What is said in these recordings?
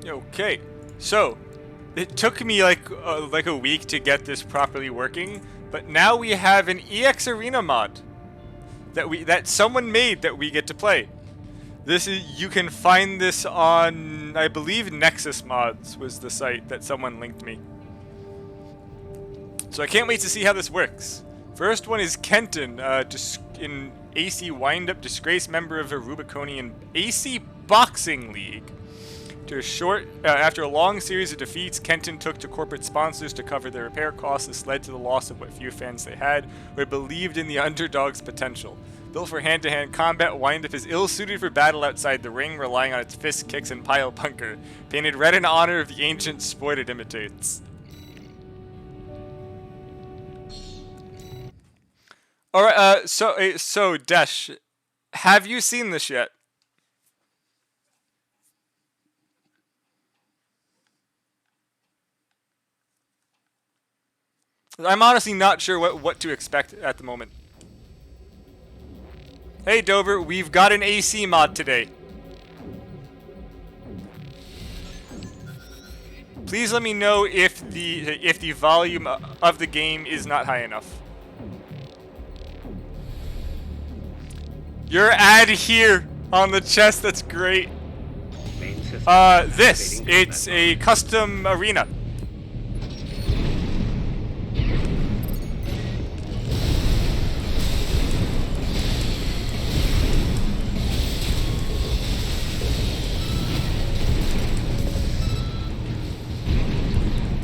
Okay, so it took me like a week to get this properly working, but now we have an EX Arena mod that someone made that we get to play. You can find this on, I believe, Nexus Mods was the site that someone linked me. So I can't wait to see how this works. First one is Kenton, in AC Windup, disgraced member of a Rubiconian AC Boxing League. After a long series of defeats, Kenton took to corporate sponsors to cover their repair costs. This led to the loss of what few fans they had, who had believed in the underdog's potential. Built for hand-to-hand combat, Windup is ill-suited for battle outside the ring, relying on its fists, kicks, and pile bunker. Painted red in honor of the ancient sport it imitates. Alright, so Desh, have you seen this yet? I'm honestly not sure what to expect at the moment. Hey Dover, we've got an AC mod today. Please let me know if the volume of the game is not high enough. Your ad here on the chest, that's great. It's a custom arena.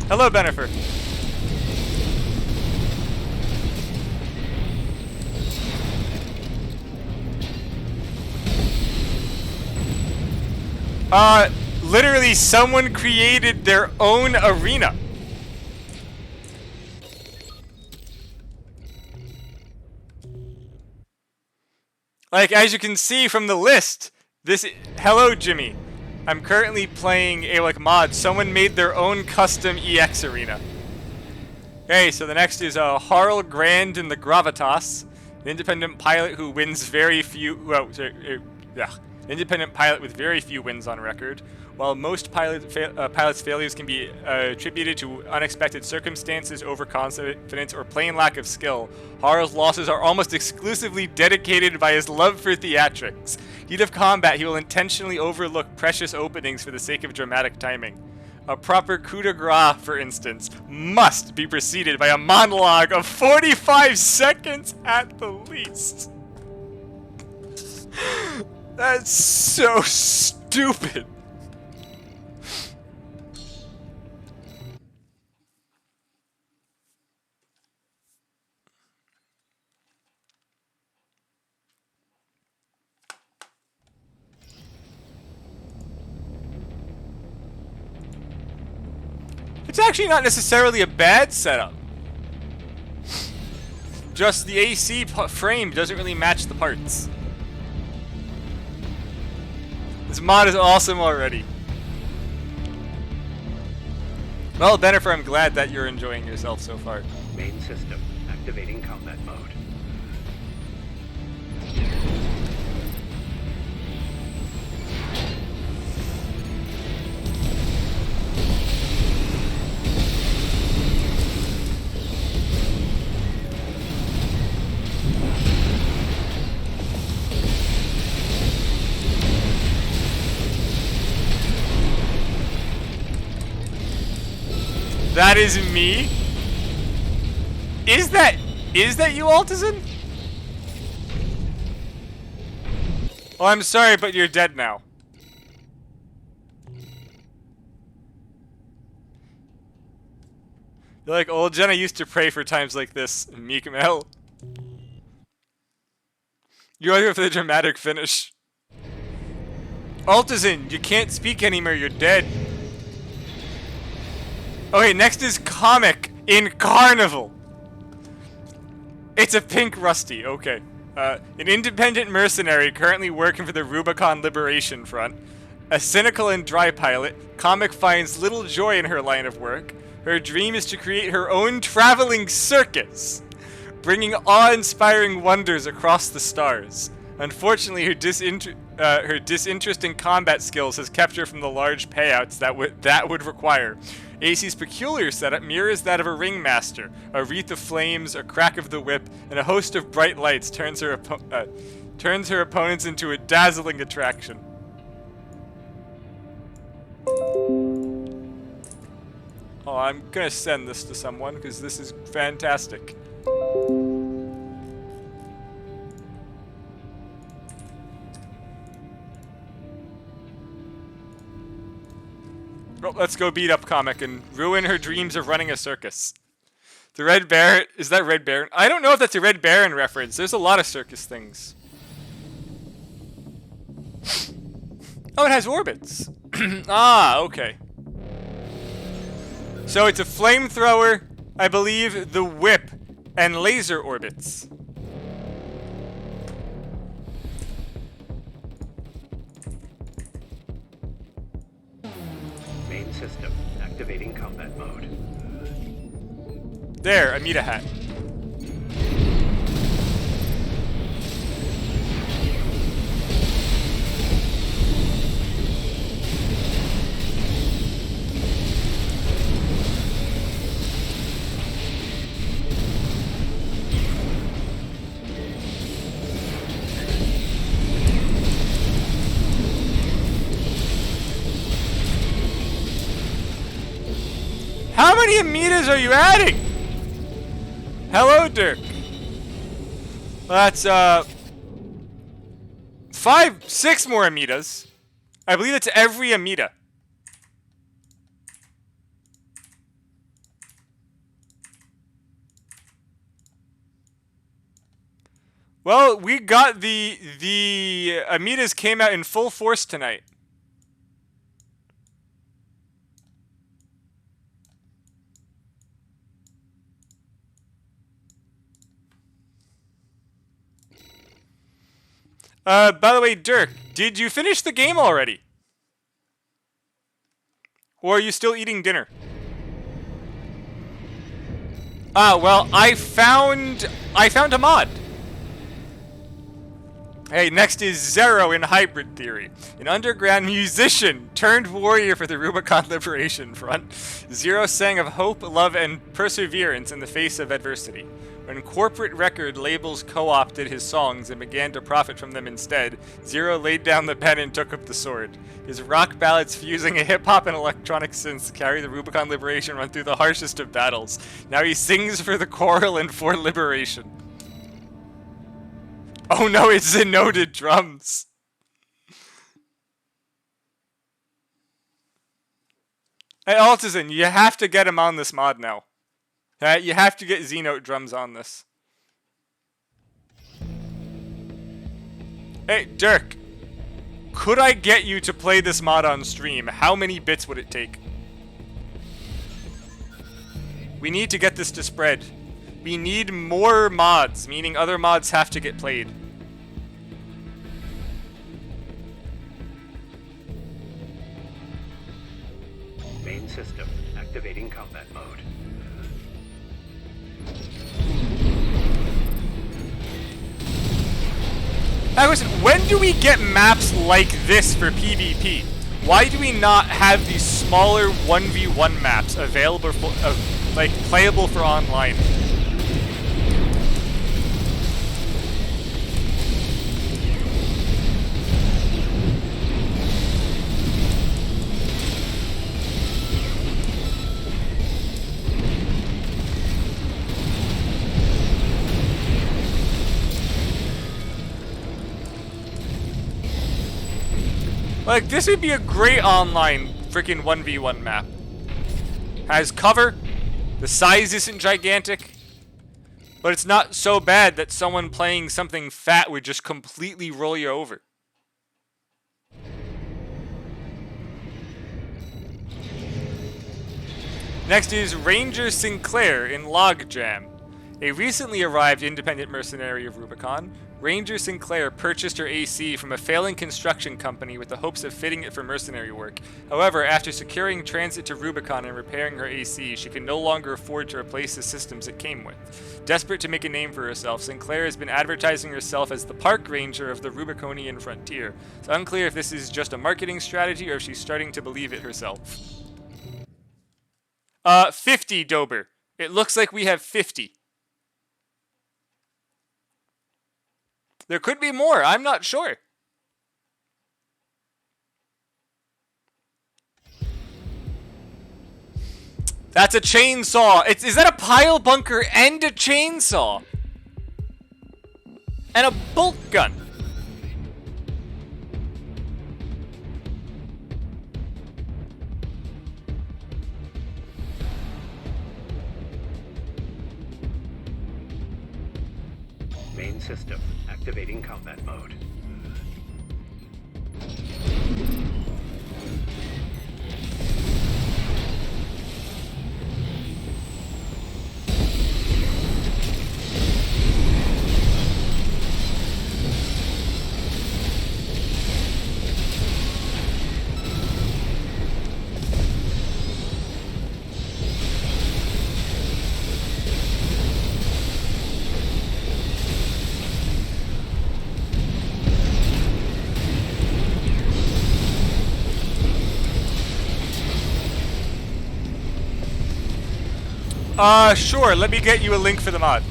Hello, Bennifer. Literally someone created their own arena. Like, as you can see from the list, hello, Jimmy. I'm currently playing a mod. Someone made their own custom EX arena. Okay, so the next is Harl Grand in the Gravitas, an independent pilot who wins very few. Independent pilot with very few wins on record. While most pilots' failures can be attributed to unexpected circumstances, overconfidence, or plain lack of skill, Harl's losses are almost exclusively dedicated by his love for theatrics. Heat of combat, he will intentionally overlook precious openings for the sake of dramatic timing. A proper coup de grace, for instance, must be preceded by a monologue of 45 seconds at the least. That's so stupid. It's actually not necessarily a bad setup. Just the AC frame doesn't really match the parts. This mod is awesome already. Well, Bennifer, I'm glad that you're enjoying yourself so far. Main system activating combat mode. That is me? Is that you, Altazin? Oh, I'm sorry, but you're dead now. You're like, old Jen, I used to pray for times like this. Meek Mel. You're here for the dramatic finish. Altazin, you can't speak anymore, you're dead. Okay, next is Comic in Carnival. It's a pink Rusty, okay. An independent mercenary currently working for the Rubicon Liberation Front. A cynical and dry pilot, Comic finds little joy in her line of work. Her dream is to create her own traveling circus, bringing awe-inspiring wonders across the stars. Unfortunately, her disinterest in combat skills has kept her from the large payouts that would require. AC's peculiar setup mirrors that of a ringmaster. A wreath of flames, a crack of the whip, and a host of bright lights turns her opponents into a dazzling attraction. Oh, I'm gonna send this to someone because this is fantastic. Oh, let's go beat up Comic and ruin her dreams of running a circus. The Red Baron, is that Red Baron? I don't know if that's a Red Baron reference. There's a lot of circus things. Oh, it has orbits. Ah, okay. So it's a flamethrower, I believe, the whip, and laser orbits. Main system activating combat mode. There, Amita hat. How many Amitas are you adding? Hello, Dirk. That's, 6 more Amitas. I believe it's every Amita. Well, we got the Amitas came out in full force tonight. By the way, Dirk, did you finish the game already? Or are you still eating dinner? Ah, well, I found a mod. Hey, next is Zero in Hybrid Theory, an underground musician turned warrior for the Rubicon Liberation Front. Zero sang of hope, love, and perseverance in the face of adversity. When corporate record labels co-opted his songs and began to profit from them instead, Zero laid down the pen and took up the sword. His rock ballads fusing a hip-hop and electronic synths carry the Rubicon Liberation Run through the harshest of battles. Now he sings for the choral and for liberation. Oh no, it's Zenoded drums. Hey, Altazin, you have to get him on this mod now. You have to get Xenote drums on this. Hey, Dirk. Could I get you to play this mod on stream? How many bits would it take? We need to get this to spread. We need more mods, meaning other mods have to get played. Main system activating combat mode. Now listen, when do we get maps like this for PvP? Why do we not have these smaller 1v1 maps available for, like, playable for online? Like, this would be a great online freaking 1v1 map. Has cover, the size isn't gigantic, but it's not so bad that someone playing something fat would just completely roll you over. Next is Ranger Sinclair in Logjam. A recently arrived independent mercenary of Rubicon, Ranger Sinclair purchased her AC from a failing construction company with the hopes of fitting it for mercenary work. However, after securing transit to Rubicon and repairing her AC, she can no longer afford to replace the systems it came with. Desperate to make a name for herself, Sinclair has been advertising herself as the park ranger of the Rubiconian frontier. It's unclear if this is just a marketing strategy or if she's starting to believe it herself. 50, Dober. It looks like we have 50. There could be more. I'm not sure. That's a chainsaw. Is that a pile bunker and a chainsaw? And a bolt gun. Main system activating combat mode. Sure, let me get you a link for the mod.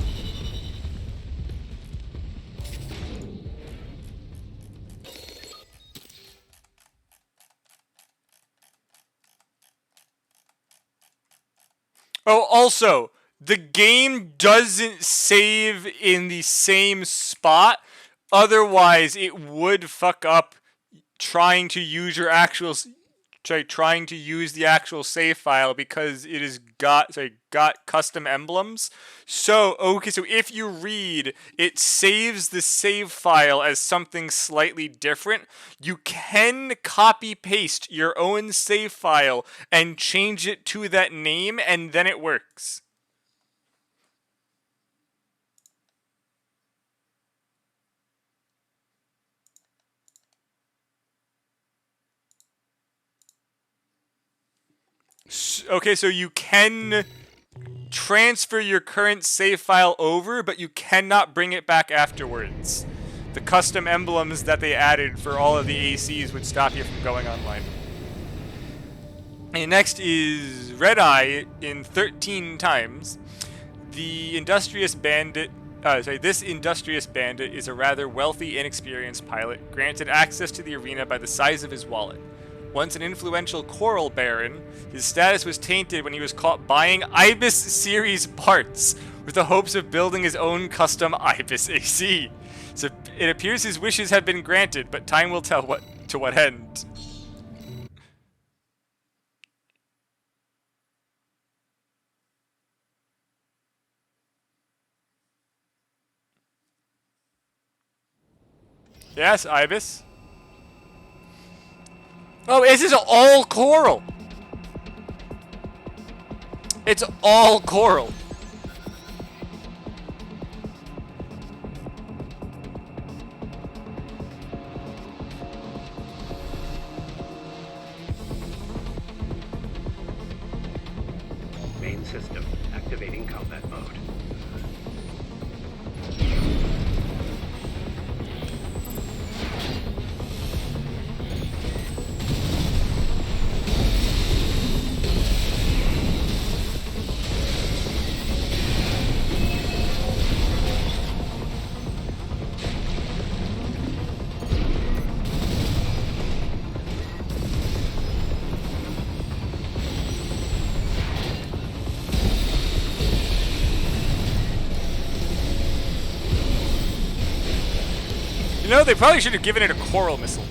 Oh, also, the game doesn't save in the same spot. Otherwise, it would fuck up trying to use your actual trying to use the actual save file because it has got custom emblems. So so if you read, it saves the save file as something slightly different. You can copy paste your own save file and change it to that name, and then it works. Okay, so you can transfer your current save file over, but you cannot bring it back afterwards. The custom emblems that they added for all of the ACs would stop you from going online. And next is Red Eye in 13 times. The industrious bandit. This industrious bandit is a rather wealthy, inexperienced pilot, granted access to the arena by the size of his wallet. Once an influential coral baron, his status was tainted when he was caught buying Ibis series parts with the hopes of building his own custom Ibis AC. So it appears his wishes have been granted, but time will tell to what end. Yes, Ibis. Oh, this is all coral. It's all coral. Main system activating combat mode. You know, they probably should have given it a coral missile.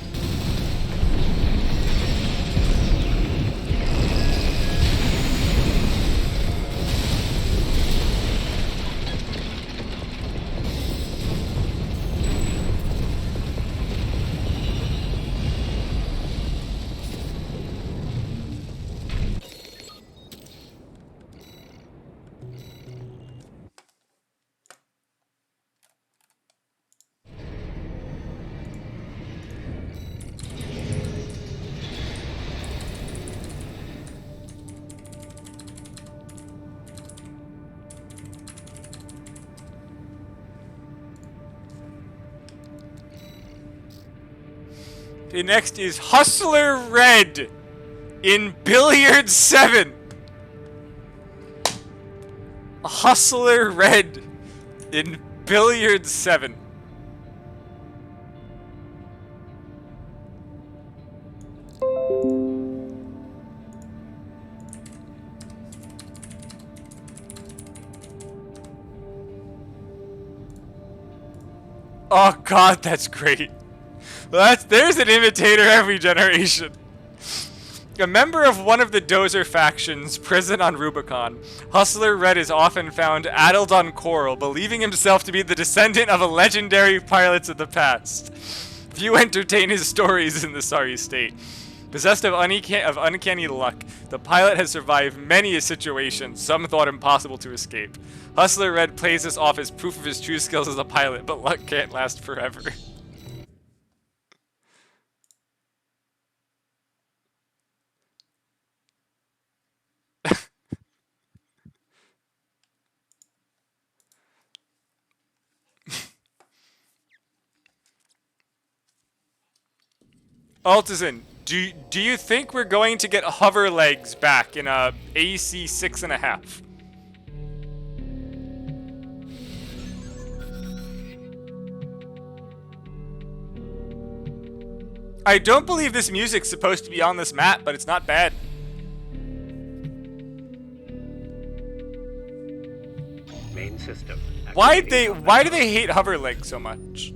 Okay, next is Hustler Red in Billiard 7. Hustler Red in Billiard 7. Oh god, that's great. There's an imitator every generation. A member of one of the Dozer factions, present on Rubicon, Hustler Red is often found addled on coral, believing himself to be the descendant of a legendary pilots of the past. Few entertain his stories in the sorry state. Possessed of uncanny luck, the pilot has survived many a situation some thought impossible to escape. Hustler Red plays this off as proof of his true skills as a pilot, but luck can't last forever. Altizan, do you think we're going to get hover legs back in a AC 6.5? I don't believe this music's supposed to be on this map, but it's not bad. Main system. Why do they hate hover legs so much?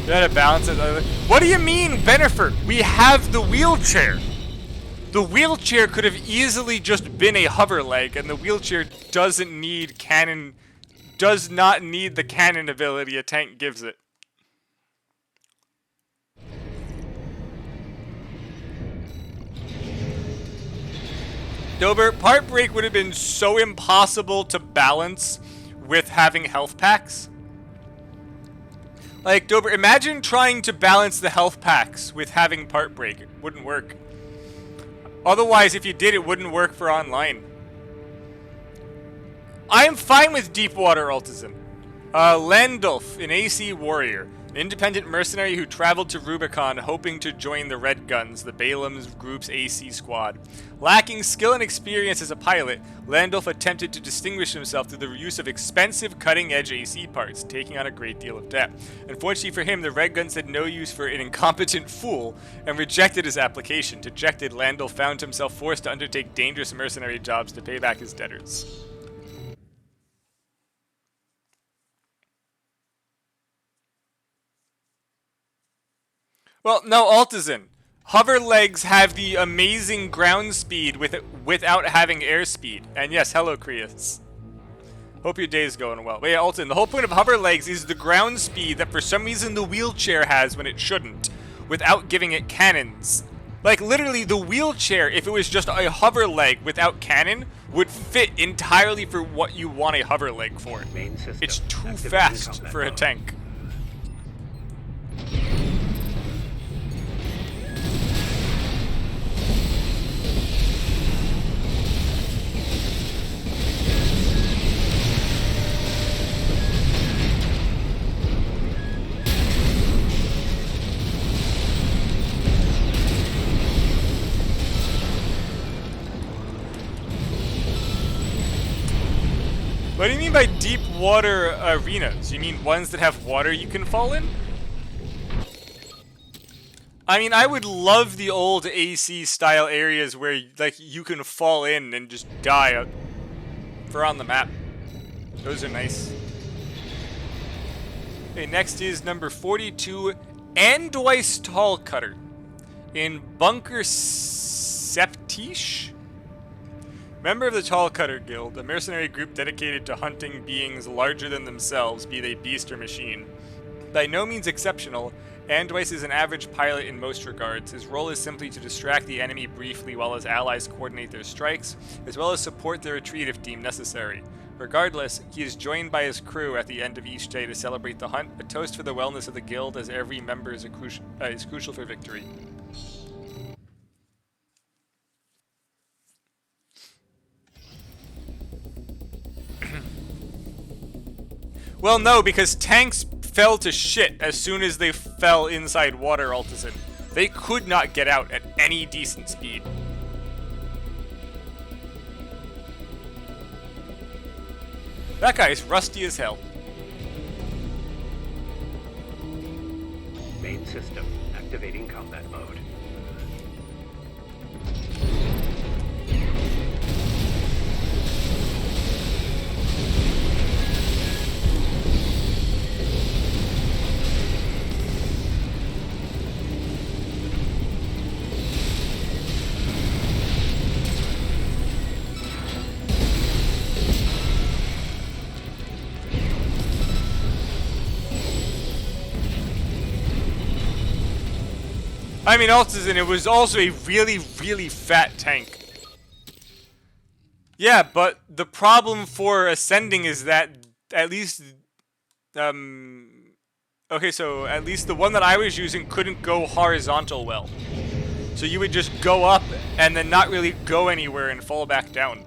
Gotta balance it. What do you mean, Bennifer? We have the wheelchair. The wheelchair could have easily just been a hover leg, and the wheelchair doesn't need cannon, does not need the cannon ability a tank gives it. Dober, part break would have been so impossible to balance with having health packs. Like, Dober, imagine trying to balance the health packs with having part break. It wouldn't work. Otherwise, if you did, it wouldn't work for online. I am fine with Deepwater Altizan. Landulf, an AC warrior. An independent mercenary who traveled to Rubicon hoping to join the Red Guns, the Balam's group's AC squad. Lacking skill and experience as a pilot, Landulf attempted to distinguish himself through the use of expensive cutting-edge AC parts, taking on a great deal of debt. Unfortunately for him, the Red Guns had no use for an incompetent fool and rejected his application. Dejected, Landulf found himself forced to undertake dangerous mercenary jobs to pay back his debtors. Well, no, Altizan. Hover legs have the amazing ground speed without having airspeed. And yes, hello, Krius. Hope your day's going well. Wait, Altizan, the whole point of hover legs is the ground speed that for some reason the wheelchair has when it shouldn't, without giving it cannons. Like, literally, the wheelchair, if it was just a hover leg without cannon, would fit entirely for what you want a hover leg for. Main system. It's too fast for a tank. What do you mean by deep water arenas? You mean ones that have water you can fall in? I mean, I would love the old AC style areas where like you can fall in and just die for on the map. Those are nice. Okay, next is number 42, Andweiss Tall Cutter in Bunker Septiche. Member of the Tall Cutter Guild, a mercenary group dedicated to hunting beings larger than themselves, be they beast or machine. By no means exceptional, Andweis is an average pilot in most regards. His role is simply to distract the enemy briefly while his allies coordinate their strikes, as well as support their retreat if deemed necessary. Regardless, he is joined by his crew at the end of each day to celebrate the hunt, a toast for the wellness of the guild, as every member is crucial for victory. Well, no, because tanks fell to shit as soon as they fell inside water, Altazin. They could not get out at any decent speed. That guy is rusty as hell. Main system activating combat mode. I mean, Altazin, it was also a really, really fat tank. Yeah, but the problem for ascending is that at least, okay, so at least the one that I was using couldn't go horizontal well. So you would just go up and then not really go anywhere and fall back down.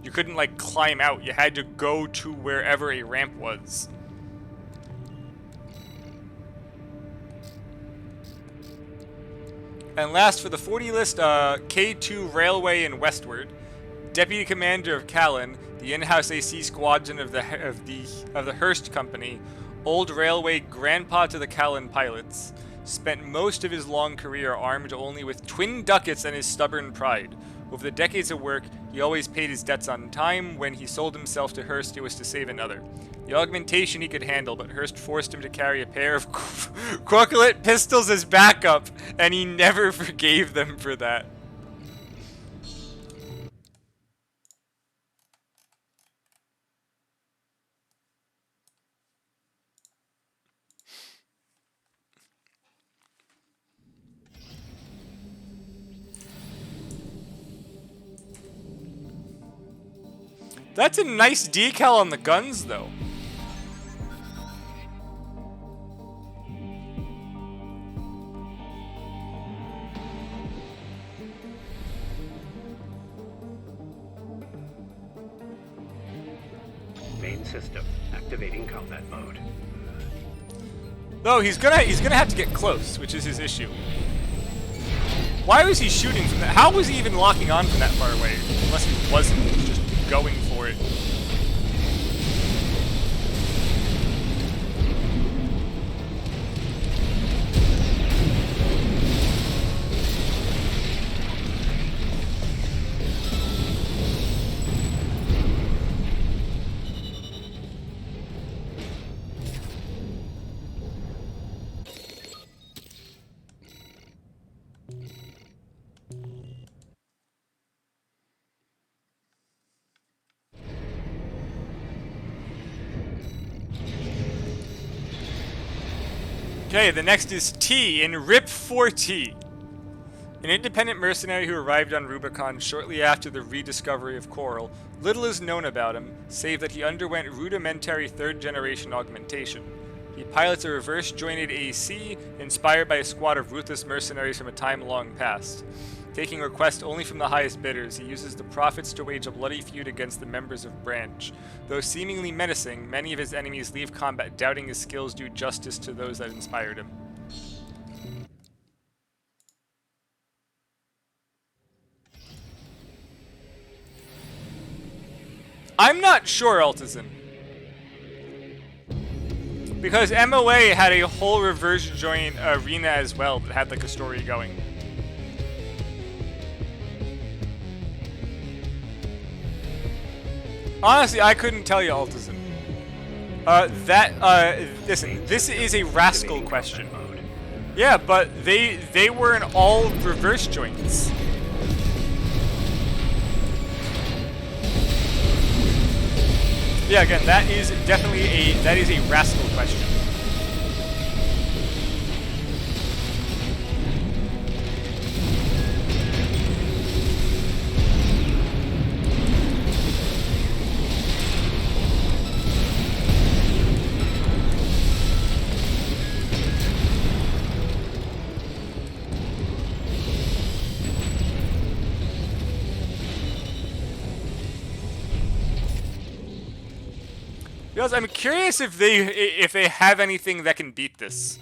You couldn't, like, climb out. You had to go to wherever a ramp was. And last for the 40 list, K2 Railway and Westward, Deputy Commander of Callan, the in-house AC squadron of the Hearst Company, old railway grandpa to the Callan pilots, spent most of his long career armed only with twin ducats and his stubborn pride. Over the decades of work, he always paid his debts on time. When he sold himself to Hearst, it was to save another. The augmentation he could handle, but Hearst forced him to carry a pair of crocolet pistols as backup, and he never forgave them for that. That's a nice decal on the guns, though. Main system activating combat mode. Though he's gonna have to get close, which is his issue. Why was he shooting from that? How was he even locking on from that far away? Unless he wasn't, he was just going for it. Okay, the next is T in RIP 4T. An independent mercenary who arrived on Rubicon shortly after the rediscovery of Coral. Little is known about him, save that he underwent rudimentary third-generation augmentation. He pilots a reverse-jointed AC, inspired by a squad of ruthless mercenaries from a time long past. Taking requests only from the highest bidders, he uses the profits to wage a bloody feud against the members of Branch. Though seemingly menacing, many of his enemies leave combat doubting his skills do justice to those that inspired him. I'm not sure, Altazin. Because MOA had a whole reverse joint arena as well that had like a story going. Honestly, I couldn't tell you, Altazin. Listen, this is a rascal question. Yeah, but they were in all reverse joints. Yeah, again, that is definitely a rascal question. Because I'm curious if they have anything that can beat this.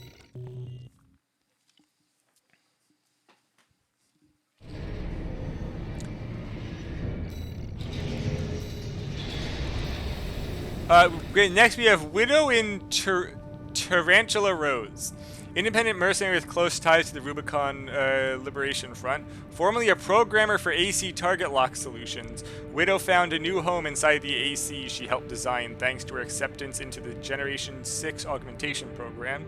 Next we have Widow in Tarantula Rose. Independent mercenary with close ties to the Rubicon Liberation Front. Formerly a programmer for AC target lock solutions, Widow found a new home inside the AC she helped design thanks to her acceptance into the Generation 6 augmentation program.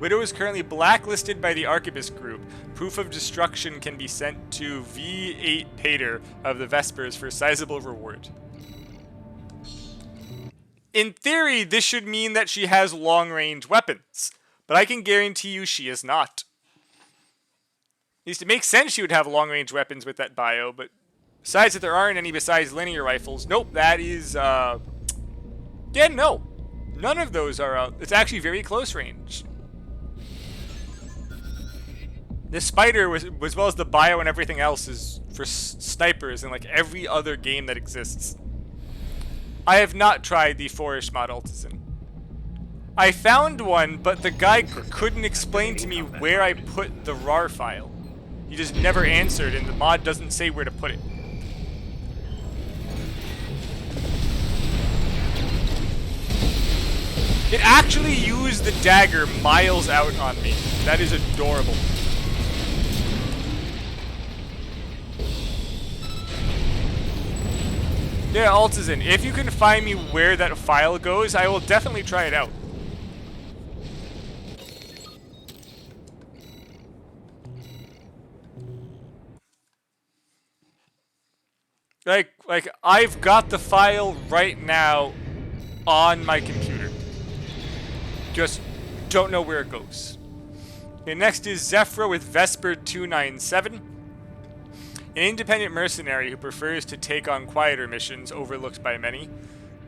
Widow is currently blacklisted by the Archibus Group. Proof of destruction can be sent to V8 Pater of the Vespers for a sizable reward. In theory, this should mean that she has long-range weapons, but I can guarantee you she is not. At least it makes sense she would have long-range weapons with that bio, but besides that there aren't any besides linear rifles. Nope, that is, yeah, no. None of those are, it's actually very close range. This spider, as well as the bio and everything else, is for snipers in like every other game that exists. I have not tried the 4-ish mod Altizen. I found one, but the guy couldn't explain to me where I put the RAR file. He just never answered, and the mod doesn't say where to put it. It actually used the dagger miles out on me. That is adorable. Yeah, Altizen, if you can find me where that file goes, I will definitely try it out. Like I've got the file right now on my computer. Just don't know where it goes. Okay, next is Zephyra with Vesper 297. An independent mercenary who prefers to take on quieter missions overlooked by many.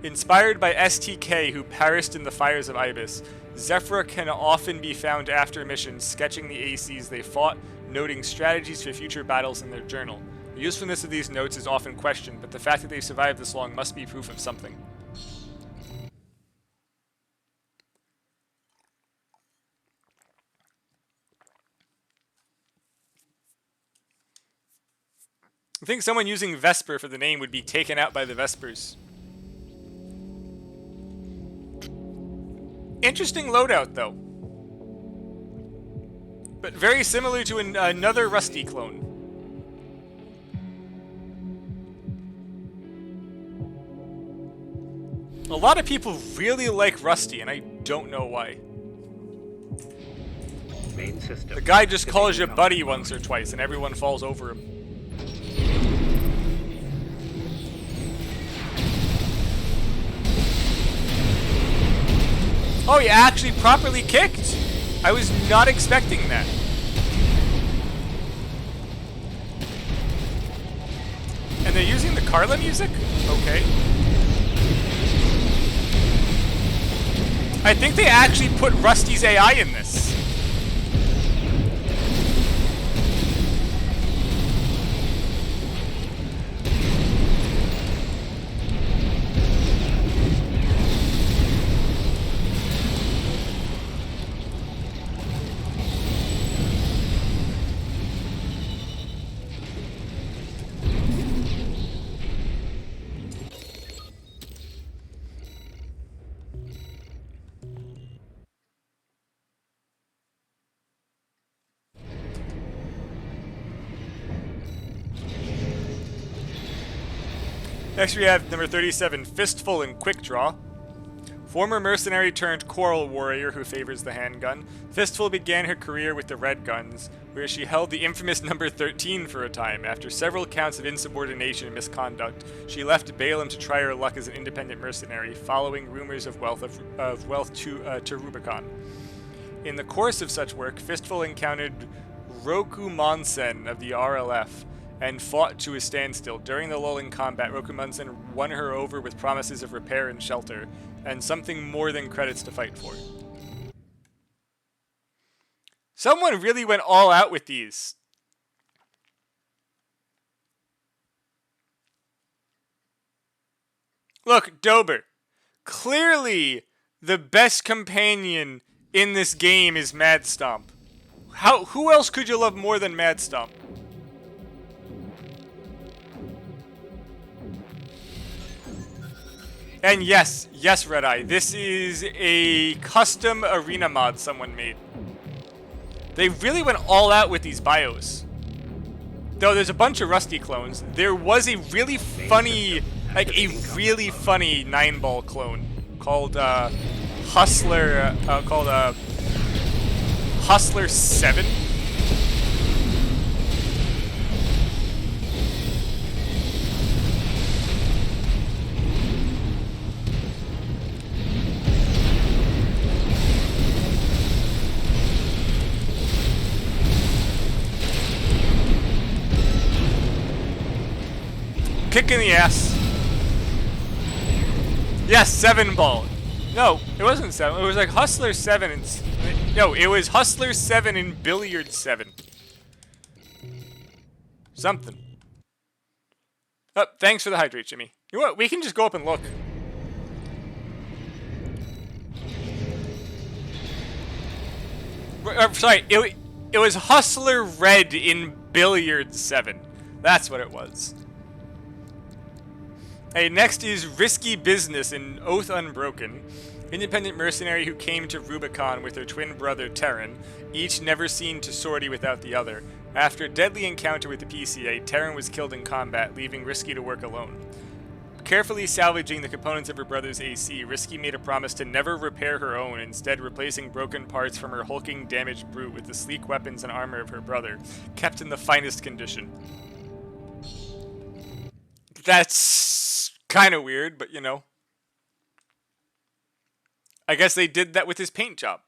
Inspired by STK, who perished in the fires of Ibis, Zephyra can often be found after missions sketching the ACs they fought, noting strategies for future battles in their journal. The usefulness of these notes is often questioned, but the fact that they survived this long must be proof of something. I think someone using Vesper for the name would be taken out by the Vespers. Interesting loadout, though. But very similar to another Rusty clone. A lot of people really like Rusty, and I don't know why. Main system. The guy just calls you buddy once or twice, and everyone falls over him. Oh, he actually properly kicked? I was not expecting that. And they're using the Carla music? Okay. I think they actually put Rusty's AI in this. Next we have number 37, Fistful and Quick Draw. Former mercenary turned choral warrior who favors the handgun, Fistful began her career with the Red Guns, where she held the infamous number 13 for a time. After several counts of insubordination and misconduct, she left Balaam to try her luck as an independent mercenary, following rumors of wealth to Rubicon. In the course of such work, Fistful encountered Roku Monsen of the RLF, and fought to a standstill. During the lull in combat, Rokumunsen won her over with promises of repair and shelter, and something more than credits to fight for. Someone really went all out with these. Look, Dober. Clearly, the best companion in this game is Mad Stomp. Who else could you love more than Mad Stomp? And yes, Red Eye, this is a custom arena mod someone made. They really went all out with these bios. Though there's a bunch of Rusty clones, there was a really funny, like a really funny 9-ball clone called Hustler, Hustler 7. Kick in the ass. Yes, 7-ball. No, it wasn't 7. It was like Hustler 7 and... No, it was Hustler 7 and Billiard 7. Something. Oh, thanks for the hydrate, Jimmy. You know what? We can just go up and look. Sorry, it was Hustler Red in Billiard 7. That's what it was. Hey, next is Risky Business in Oath Unbroken. Independent mercenary who came to Rubicon with her twin brother Terran, each never seen to sortie without the other. After a deadly encounter with the PCA, Terran was killed in combat, leaving Risky to work alone. Carefully salvaging the components of her brother's AC, Risky made a promise to never repair her own, instead replacing broken parts from her hulking, damaged brute with the sleek weapons and armor of her brother, kept in the finest condition. That's kind of weird, but you know. I guess they did that with his paint job.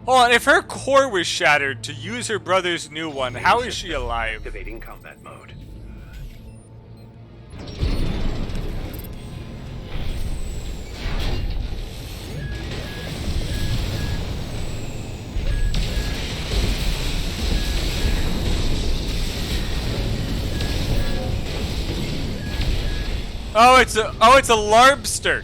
Hold on, if her core was shattered to use her brother's new one, how is she alive? Activating combat mode. Oh, it's a larbster.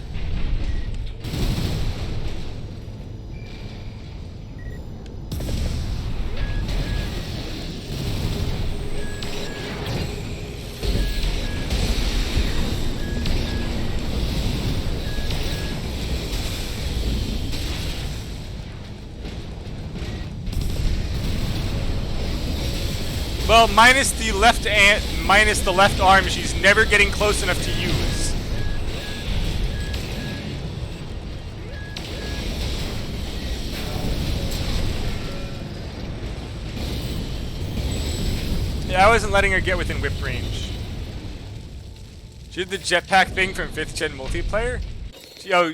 Well, minus the left arm, she's never getting close enough to use. Yeah, I wasn't letting her get within whip range. She did the jetpack thing from 5th gen multiplayer? Yo,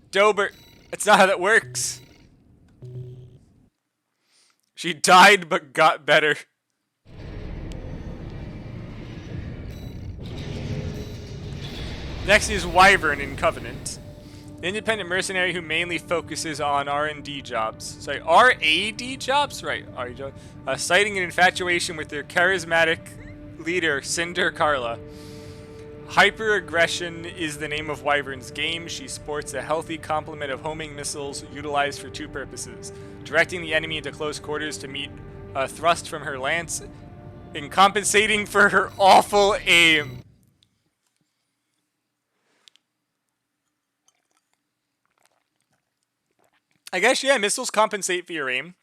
Dober, that's not how that works. She died but got better. Next is Wyvern in Covenant. An independent mercenary who mainly focuses on R&D jobs. Sorry, R-A-D jobs? Right, R-A-D jobs. Citing an infatuation with their charismatic leader, Cinder Carla. Hyper-aggression is the name of Wyvern's game. She sports a healthy complement of homing missiles utilized for two purposes. Directing the enemy into close quarters to meet a thrust from her lance, and compensating for her awful aim. I guess, yeah, missiles compensate for your aim.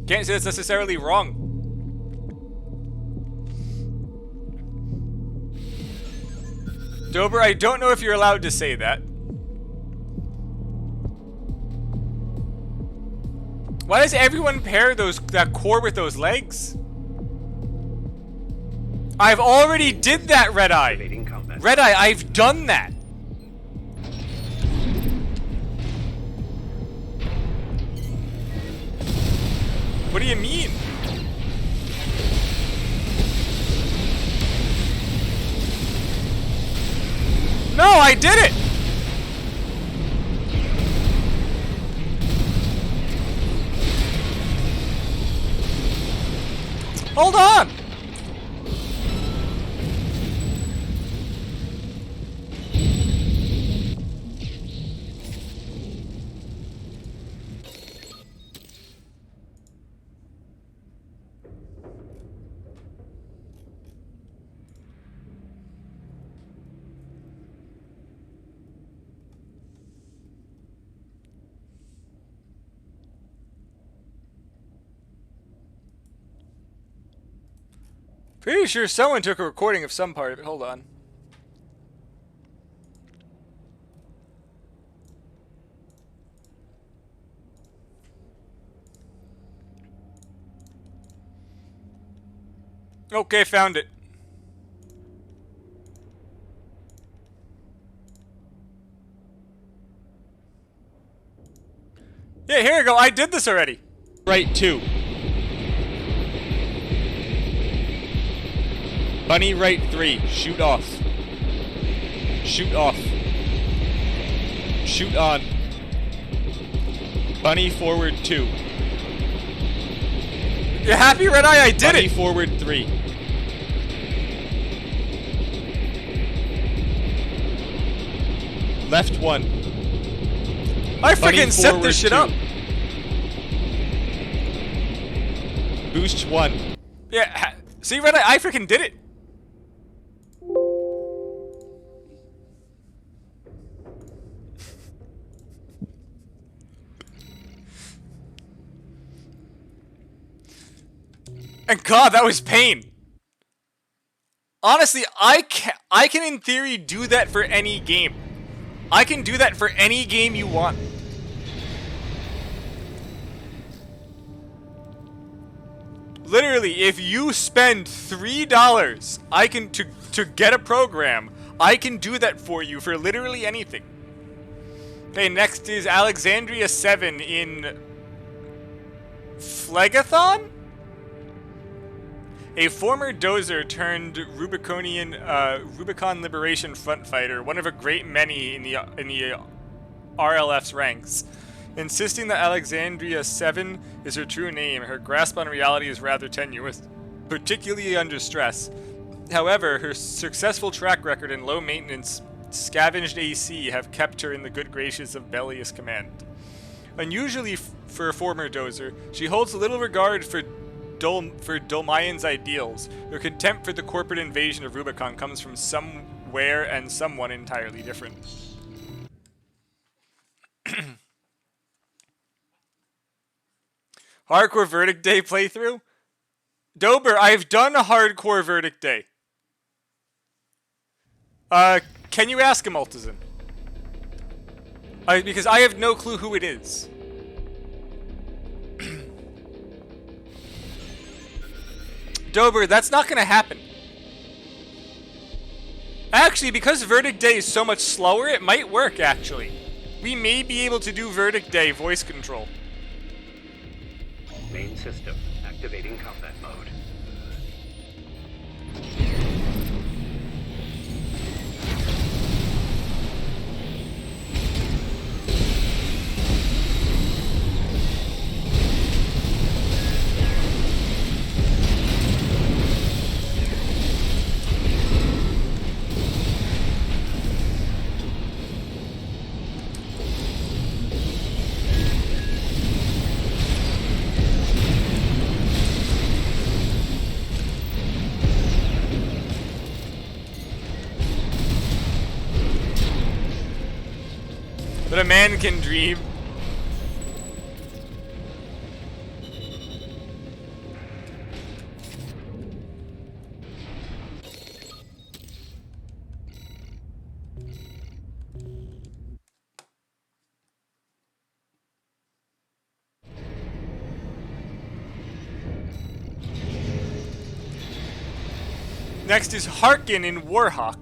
Can't say that's necessarily wrong. Dober, I don't know if you're allowed to say that. Why does everyone pair that core with those legs? I've already did that, Red Eye. Red Eye, I've done that. What do you mean? No, I did it! Hold on! Pretty sure someone took a recording of some part of it. Hold on. Okay, found it. Yeah, here we go. I did this already. Right 2. Bunny right 3. Shoot off. Shoot off. Shoot on. Bunny forward 2. You happy, Red Eye? I did Bunny it! forward 3. Left 1. I Bunny freaking set forward this shit 2. up. Boost 1. Yeah, see, Red Eye? I freaking did it. And God, that was pain. Honestly, I can in theory do that for any game. I can do that for any game you want. Literally, if you spend $3, I can to get a program, I can do that for you for literally anything. Okay, next is Alexandria 7 in Phlegathon? A former dozer turned Rubicon Liberation Front fighter, one of a great many in the RLF's ranks. Insisting that Alexandria 7 is her true name, her grasp on reality is rather tenuous, particularly under stress. However, her successful track record and low maintenance scavenged AC have kept her in the good graces of Bellius Command. Unusually for a former dozer, she holds little regard for Dolmayan's ideals. Her contempt for the corporate invasion of Rubicon comes from somewhere and someone entirely different. Hardcore Verdict Day playthrough? Dober, I've done a hardcore Verdict Day. Can you ask him, Altazin? Because I have no clue who it is. Dober, that's not gonna happen. Actually, because Verdict Day is so much slower, it might work, actually. We may be able to do Verdict Day voice control. Main system activating combat mode. But a man can dream. Next is Harkin in Warhawk.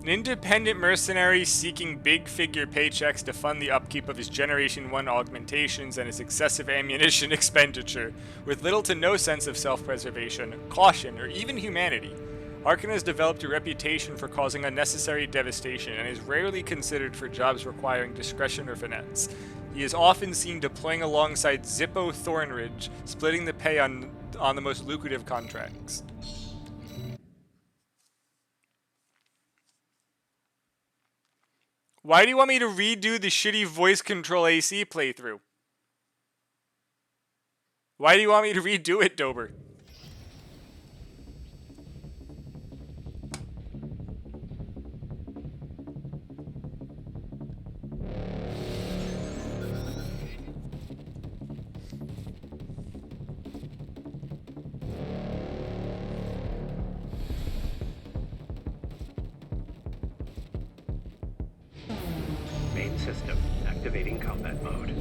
An independent mercenary seeking big-figure paychecks to fund the upkeep of his Generation 1 augmentations and his excessive ammunition expenditure, with little to no sense of self-preservation, caution, or even humanity. Arkin has developed a reputation for causing unnecessary devastation and is rarely considered for jobs requiring discretion or finesse. He is often seen deploying alongside Zippo Thornridge, splitting the pay on the most lucrative contracts. Why do you want me to redo the shitty voice control AC playthrough? Why do you want me to redo it, Dober? Main system activating combat mode.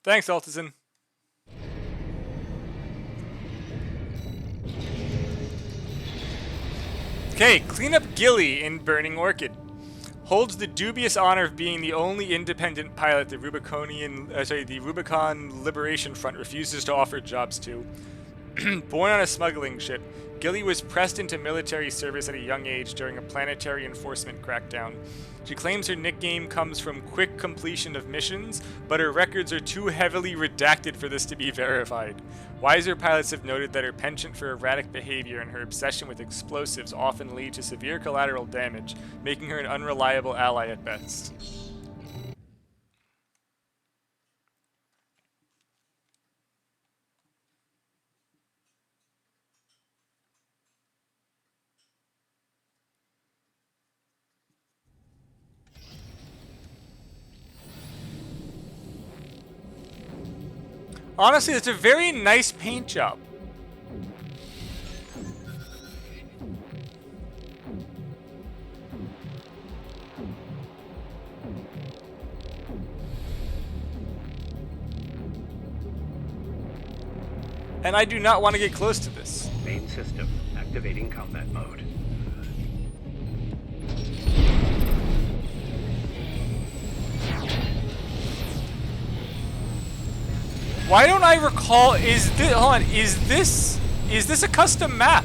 Thanks, Altison. Okay, clean up Gilly in Burning Orchid. Holds the dubious honor of being the only independent pilot the Rubicon Liberation Front refuses to offer jobs to. Born on a smuggling ship, Gilly was pressed into military service at a young age during a planetary enforcement crackdown. She claims her nickname comes from quick completion of missions, but her records are too heavily redacted for this to be verified. Wiser pilots have noted that her penchant for erratic behavior and her obsession with explosives often lead to severe collateral damage, making her an unreliable ally at best. Honestly, it's a very nice paint job. And I do not want to get close to this. Main system activating combat mode. Why don't I recall, is this a custom map?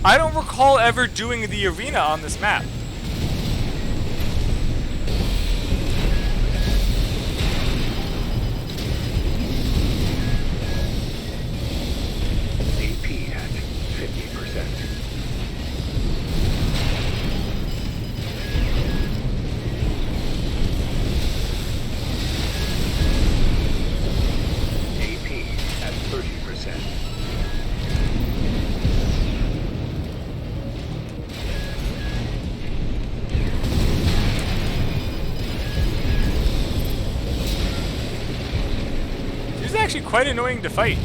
I don't recall ever doing the arena on this map. AP at 50%. AP at 30%. She's actually quite annoying to fight.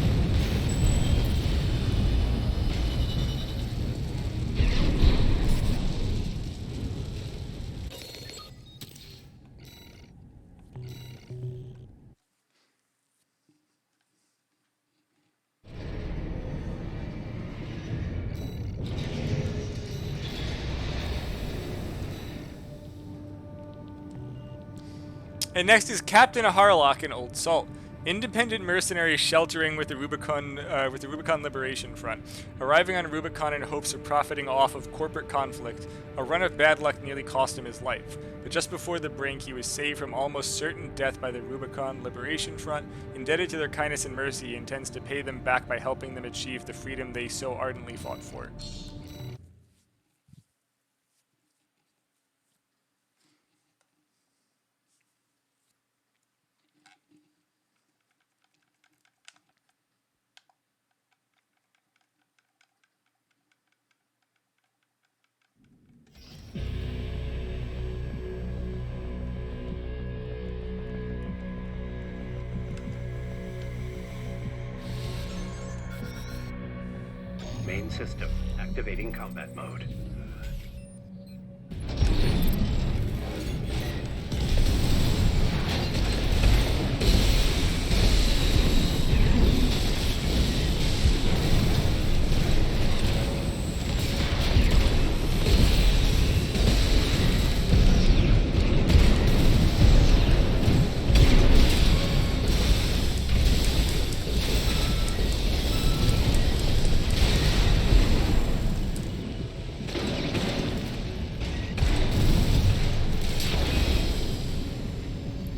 And next is Captain Harlock in Old Salt, independent mercenary sheltering with the Rubicon Liberation Front, arriving on Rubicon in hopes of profiting off of corporate conflict. A run of bad luck nearly cost him his life, but just before the brink, he was saved from almost certain death by the Rubicon Liberation Front. Indebted to their kindness and mercy, he intends to pay them back by helping them achieve the freedom they so ardently fought for. Main system. Activating combat mode.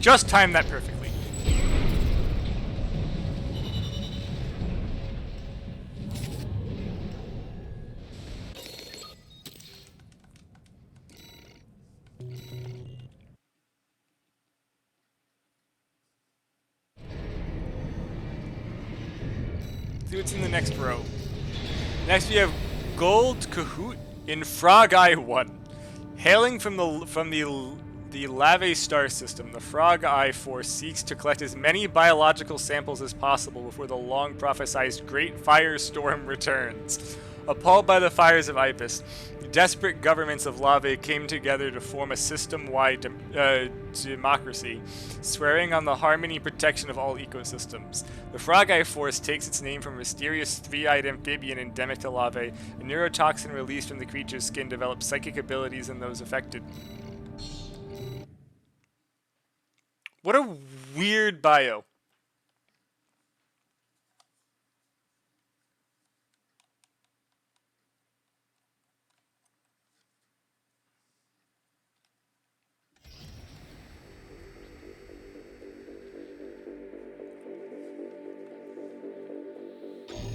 Just timed that perfectly. See what's in the next row. Next we have Gold Kahoot in Frog Eye 1. Hailing from the Lave star system, the Frog Eye Force seeks to collect as many biological samples as possible before the long prophesized Great Firestorm returns. Appalled by the fires of Ipis, the desperate governments of Lave came together to form a system-wide democracy, swearing on the harmony protection of all ecosystems. The Frog Eye Force takes its name from a mysterious three-eyed amphibian endemic to Lave. A neurotoxin released from the creature's skin develops psychic abilities in those affected. What a weird bio.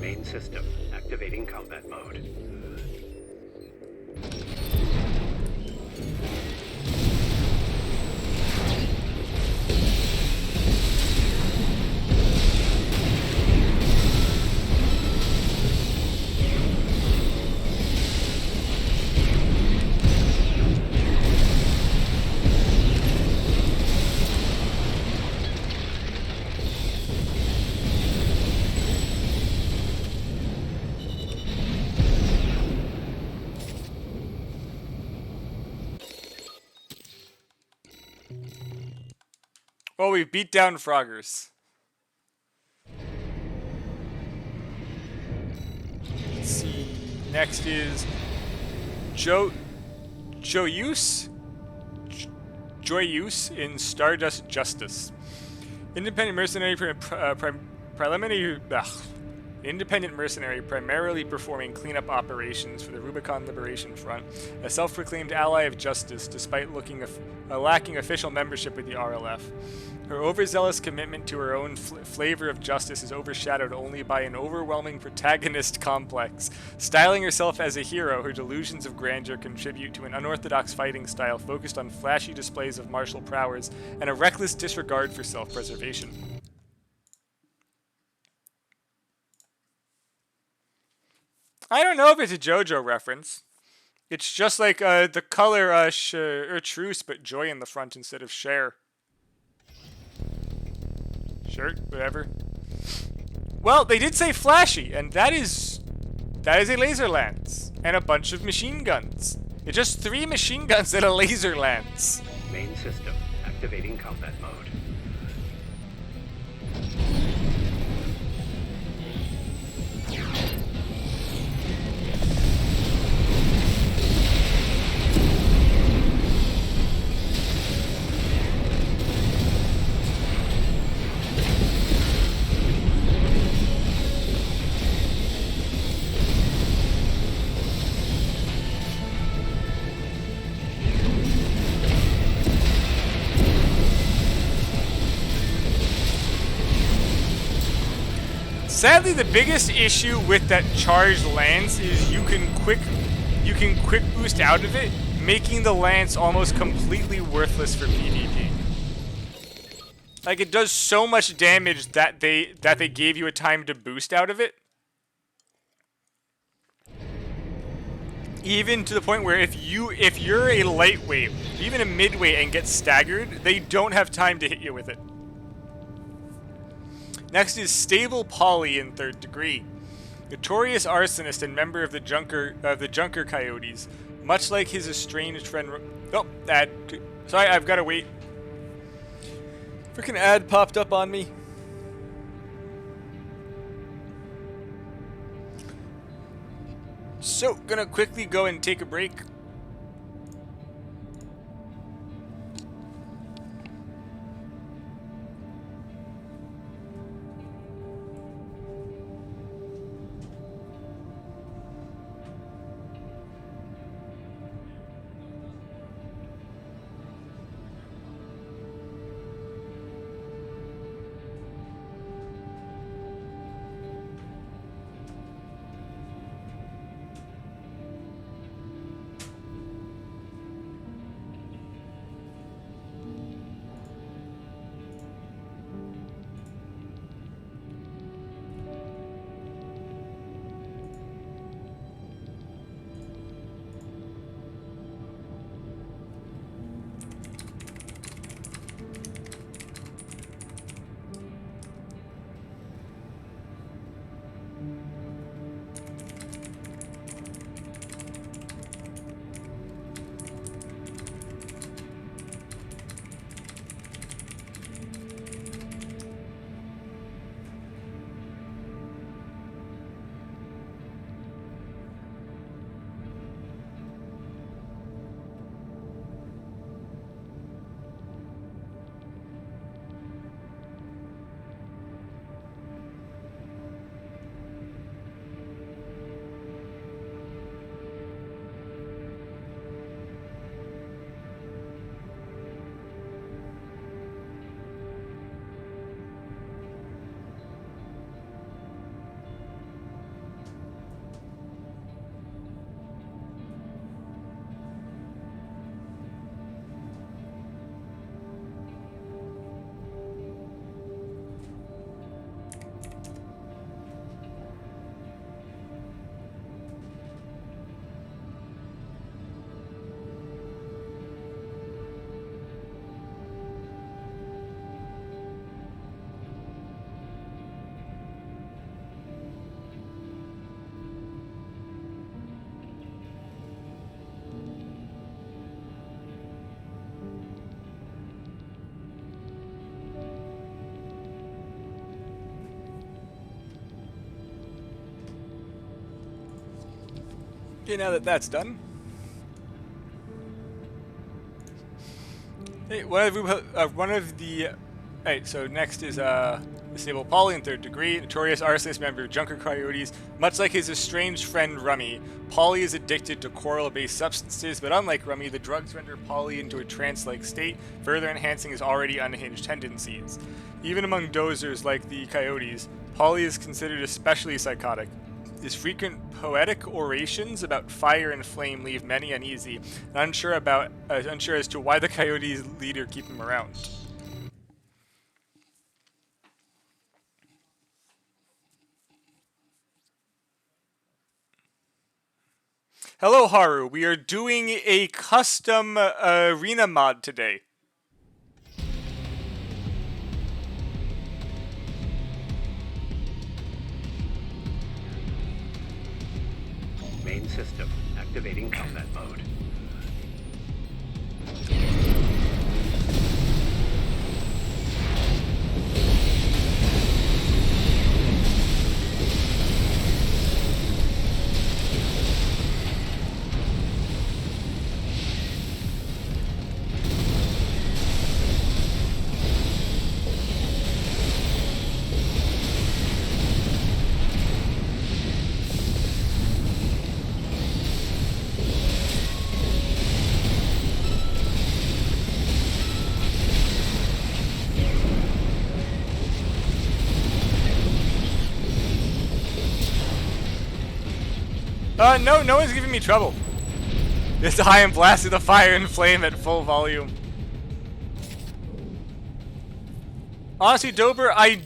Main system. Activating combat mode. Well, we beat down Froggers. Let's see. Next is Joyuse in Stardust Justice. Independent mercenary primarily performing cleanup operations for the Rubicon Liberation Front, a self-proclaimed ally of justice despite lacking official membership with the RLF. Her overzealous commitment to her own flavor of justice is overshadowed only by an overwhelming protagonist complex. Styling herself as a hero, her delusions of grandeur contribute to an unorthodox fighting style focused on flashy displays of martial prowess and a reckless disregard for self-preservation. I don't know if it's a JoJo reference. It's just like the color Truce, but joy in the front instead of share. Sure, whatever. Well, they did say flashy, and that is a laser lance and a bunch of machine guns. It's just 3 machine guns and a laser lance. Main system. Activating combat mode. Sadly, the biggest issue with that charged lance is you can quick boost out of it, making the lance almost completely worthless for PvP. Like, it does so much damage that they gave you a time to boost out of it. Even to the point where if you're a lightweight, even a midweight, and get staggered, they don't have time to hit you with it. Next is Stable Poly in 3rd degree. Notorious arsonist and member of the Junker Coyotes, much like his estranged friend. Oh, ad. Sorry, I've got to wait. Freaking ad popped up on me. So, gonna quickly go and take a break. Okay, now that that's done. Hey, one of the. Alright, so next is Disable Polly in 3rd degree, notorious arsonist member of Junker Coyotes. Much like his estranged friend Rummy, Polly is addicted to coral-based substances, but unlike Rummy, the drugs render Polly into a trance-like state, further enhancing his already unhinged tendencies. Even among dozers like the Coyotes, Polly is considered especially psychotic. His frequent poetic orations about fire and flame leave many uneasy, and unsure as to why the Coyotes' leader keep him around. Hello, Haru. We are doing a custom arena mod today. Main system activating combat mode. No one's giving me trouble. It's I am blasted the fire and flame at full volume. Honestly, Dober, I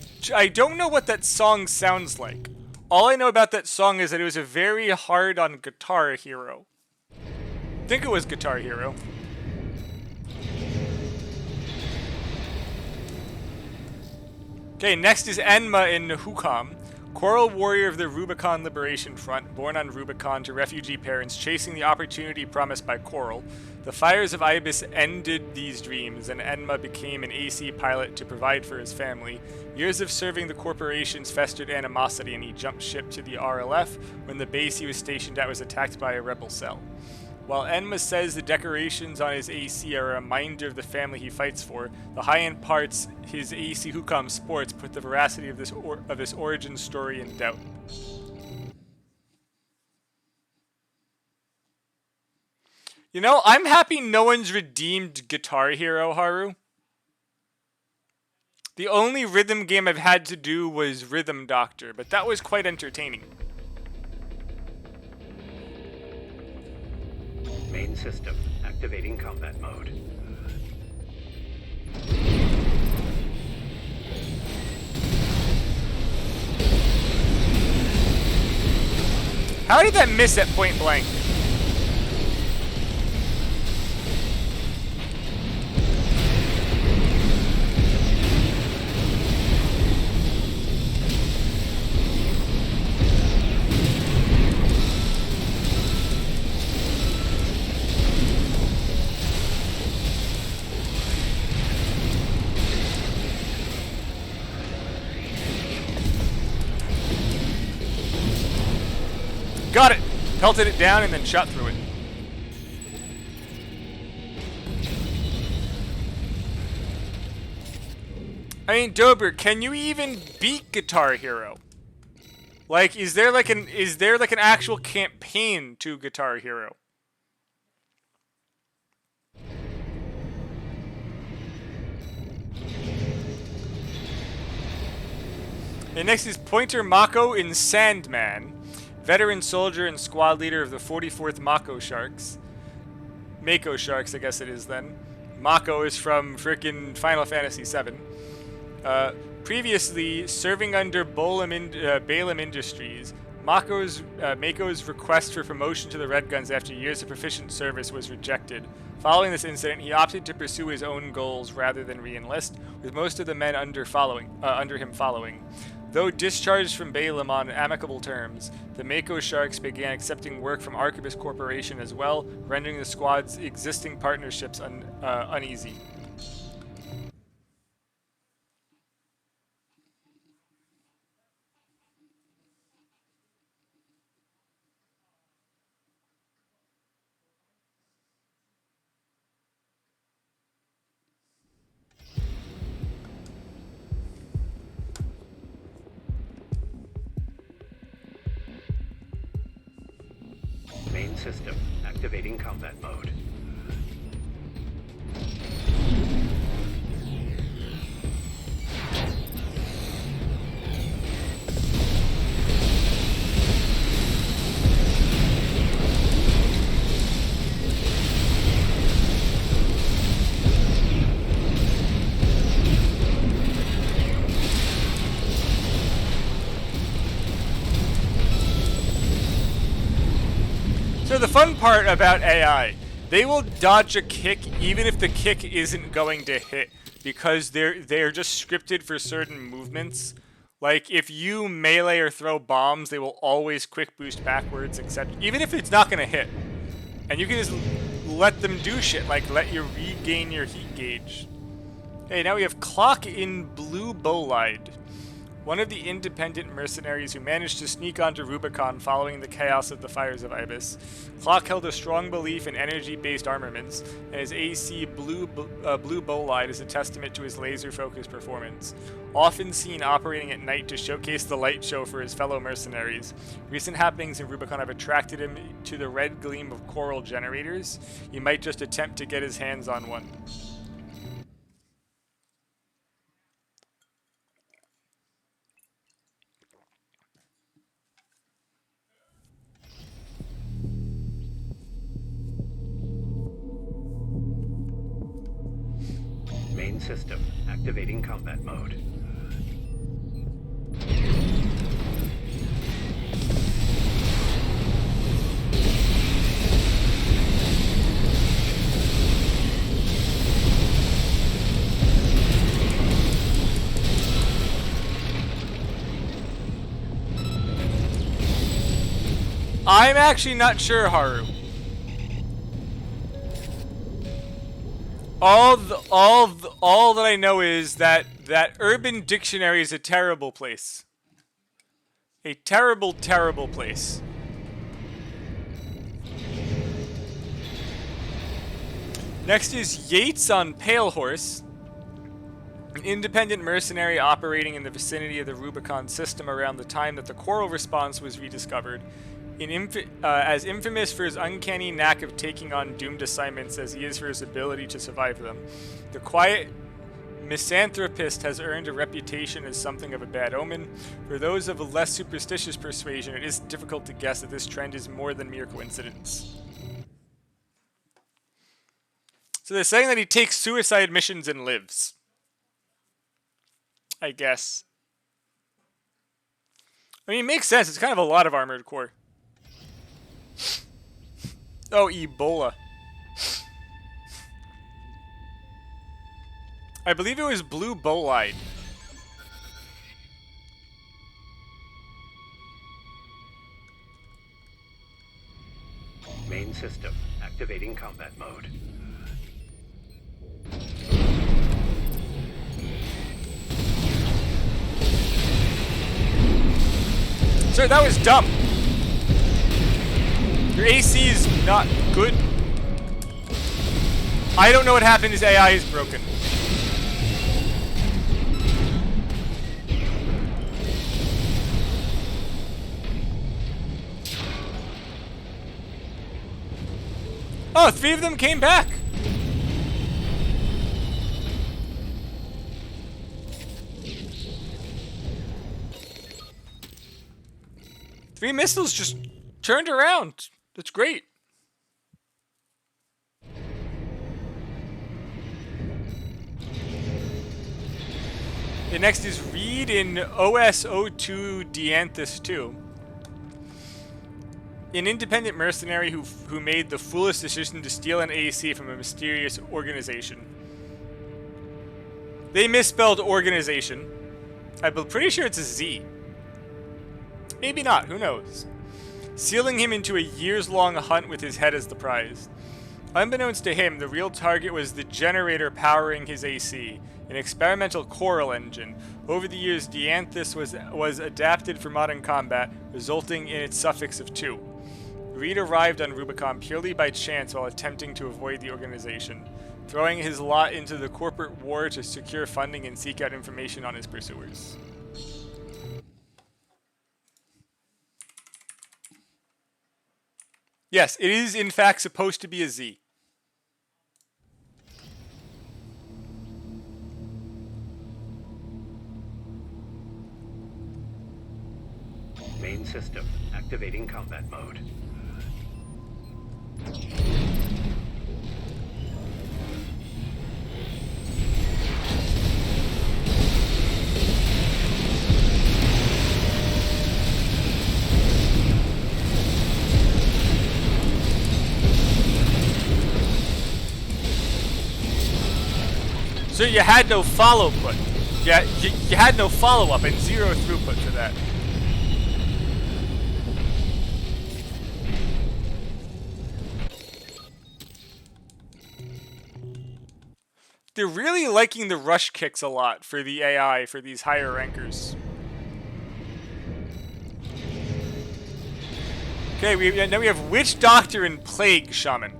don't know what that song sounds like. All I know about that song is that it was a very hard on Guitar Hero. I think it was Guitar Hero. Okay, next is Enma in Hukam. Coral warrior of the Rubicon Liberation Front, born on Rubicon to refugee parents chasing the opportunity promised by Coral, the fires of Ibis ended these dreams, and Enma became an AC pilot to provide for his family. Years of serving the corporations festered animosity, and he jumped ship to the RLF when the base he was stationed at was attacked by a rebel cell. While Enma says the decorations on his AC are a reminder of the family he fights for, the high-end parts his AC Hucom sports put the veracity of this origin story in doubt. You know, I'm happy no one's redeemed Guitar Hero, Haru. The only rhythm game I've had to do was Rhythm Doctor, but that was quite entertaining. Main system. Activating combat mode. How did that miss at point blank? Got it! Pelted it down and then shot through it. I mean, Dober, can you even beat Guitar Hero? Like, is there like an actual campaign to Guitar Hero? And next is Pointer Mako in Sandman. Veteran soldier and squad leader of the 44th Mako Sharks. Mako Sharks, I guess it is then. Mako is from frickin' Final Fantasy VII. Previously, serving under Balaam Industries, Mako's request for promotion to the Red Guns after years of proficient service was rejected. Following this incident, he opted to pursue his own goals rather than re-enlist, with most of the men under him following. Though discharged from Balaam on amicable terms, the Mako Sharks began accepting work from Arquebus Corporation as well, rendering the squad's existing partnerships uneasy. Main system. Activating combat mode. So the fun part about AI, they will dodge a kick even if the kick isn't going to hit, because they're just scripted for certain movements. Like if you melee or throw bombs, they will always quick boost backwards, except even if it's not gonna hit. And you can just let them do shit, like let you regain your heat gauge. Hey, now we have Clock in Blue Bolide. One of the independent mercenaries who managed to sneak onto Rubicon following the chaos of the fires of Ibis. Clock held a strong belief in energy-based armaments, and his AC Blue Bolide is a testament to his laser-focused performance. Often seen operating at night to showcase the light show for his fellow mercenaries, recent happenings in Rubicon have attracted him to the red gleam of coral generators. He might just attempt to get his hands on one. Main system. Activating combat mode. I'm actually not sure, Haru. All that I know is that Urban Dictionary is a terrible place. A terrible, terrible place. Next is Yates on Pale Horse, an independent mercenary operating in the vicinity of the Rubicon system around the time that the Coral Response was rediscovered. As infamous for his uncanny knack of taking on doomed assignments as he is for his ability to survive them, the quiet misanthropist has earned a reputation as something of a bad omen. For those of a less superstitious persuasion, it is difficult to guess that this trend is more than mere coincidence. So they're saying that he takes suicide missions and lives. I guess. I mean, it makes sense. It's kind of a lot of armored core. Oh, Ebola. I believe it was blue bolide. Main system. Activating combat mode. Sir, that was dumb. Your AC is not good. I don't know what happened. His AI is broken. Oh, 3 of them came back. Three missiles just turned around. That's great. The next is Reed in OS02 Dianthus 2. An independent mercenary who made the foolish decision to steal an AC from a mysterious organization. They misspelled organization. I'm pretty sure it's a Z. Maybe not, who knows? Sealing him into a years-long hunt with his head as the prize. Unbeknownst to him, the real target was the generator powering his AC, an experimental coral engine. Over the years, Dianthus was adapted for modern combat, resulting in its suffix of 2. Reed arrived on Rubicon purely by chance while attempting to avoid the organization, throwing his lot into the corporate war to secure funding and seek out information on his pursuers. Yes, it is in fact supposed to be a Z. Main system. Activating combat mode. So you had no follow-up. Yeah, you had no follow-up and 0 throughput for that. They're really liking the rush kicks a lot for the AI for these higher rankers. Okay, now we have Witch Doctor and Plague Shaman.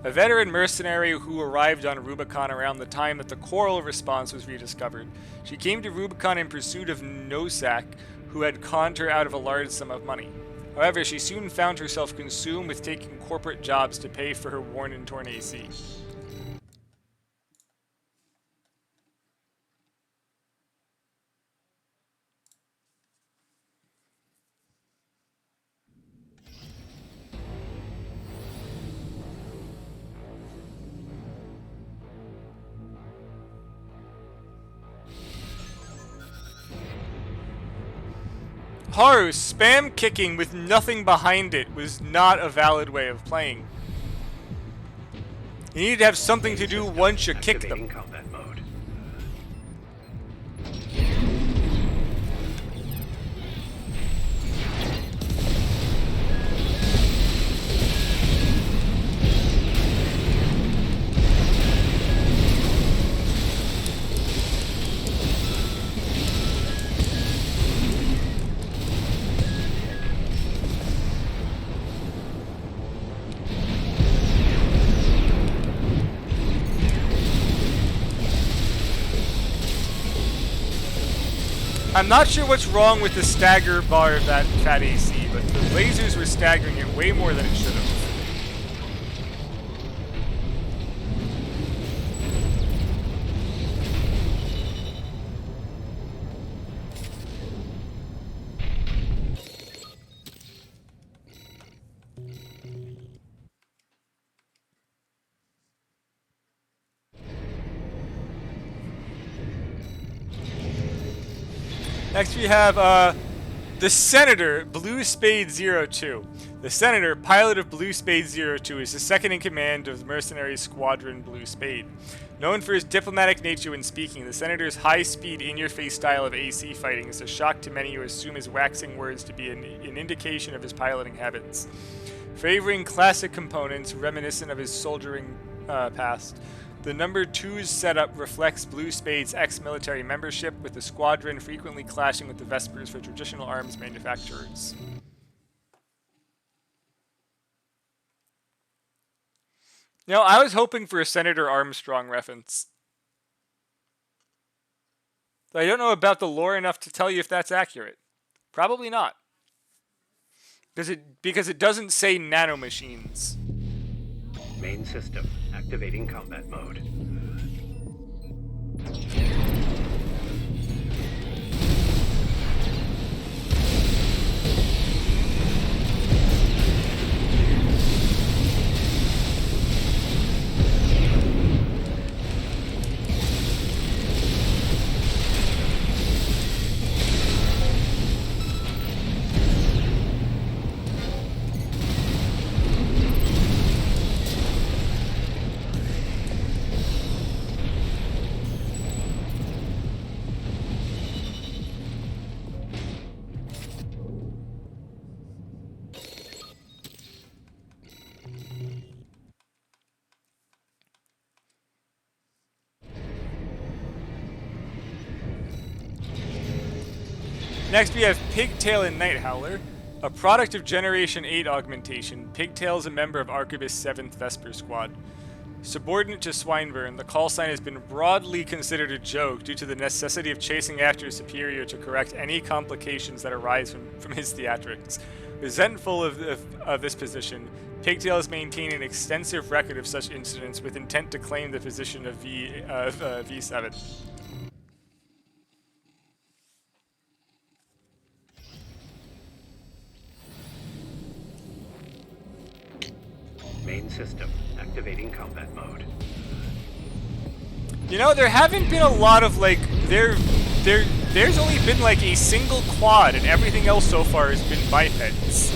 A veteran mercenary who arrived on Rubicon around the time that the Coral Response was rediscovered. She came to Rubicon in pursuit of Nosak, who had conned her out of a large sum of money. However, she soon found herself consumed with taking corporate jobs to pay for her worn and torn AC. Haru, spam kicking with nothing behind it was not a valid way of playing. You need to have something to do once you kick them. Combat mode. I'm not sure what's wrong with the stagger bar of that fat AC, but the lasers were staggering it way more than it should have. Next we have the Senator, Blue Spade 02. The Senator, pilot of Blue Spade 02, is the second in command of the mercenary squadron Blue Spade. Known for his diplomatic nature when speaking, the Senator's high-speed, in-your-face style of AC fighting is a shock to many who assume his waxing words to be an indication of his piloting habits. Favoring classic components reminiscent of his soldiering past, the number 2's setup reflects Blue Spade's ex-military membership, with the squadron frequently clashing with the Vespers for traditional arms manufacturers. You know, I was hoping for a Senator Armstrong reference. I don't know about the lore enough to tell you if that's accurate. Probably not. Because it doesn't say nanomachines. Main system activating combat mode. Next we have Pigtail and Night Howler. A product of Generation 8 augmentation, Pigtail is a member of Archivist's 7th Vesper Squad. Subordinate to Swinburne, the call sign has been broadly considered a joke due to the necessity of chasing after his superior to correct any complications that arise from his theatrics. Resentful of this position, Pigtail has maintained an extensive record of such incidents with intent to claim the position of V7. Main system activating combat mode. You know, there haven't been a lot of, like, there's only been, like, a single quad, and everything else so far has been bipeds.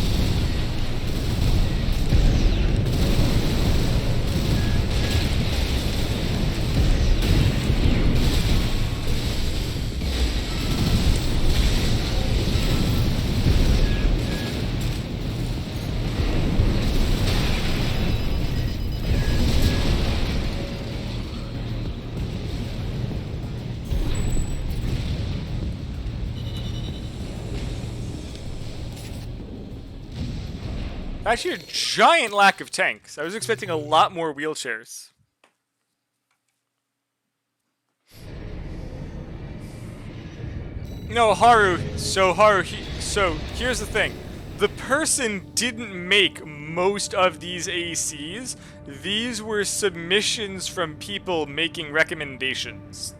Actually, a giant lack of tanks. I was expecting a lot more wheelchairs. No, so here's the thing. The person didn't make most of these ACs. These were submissions from people making recommendations.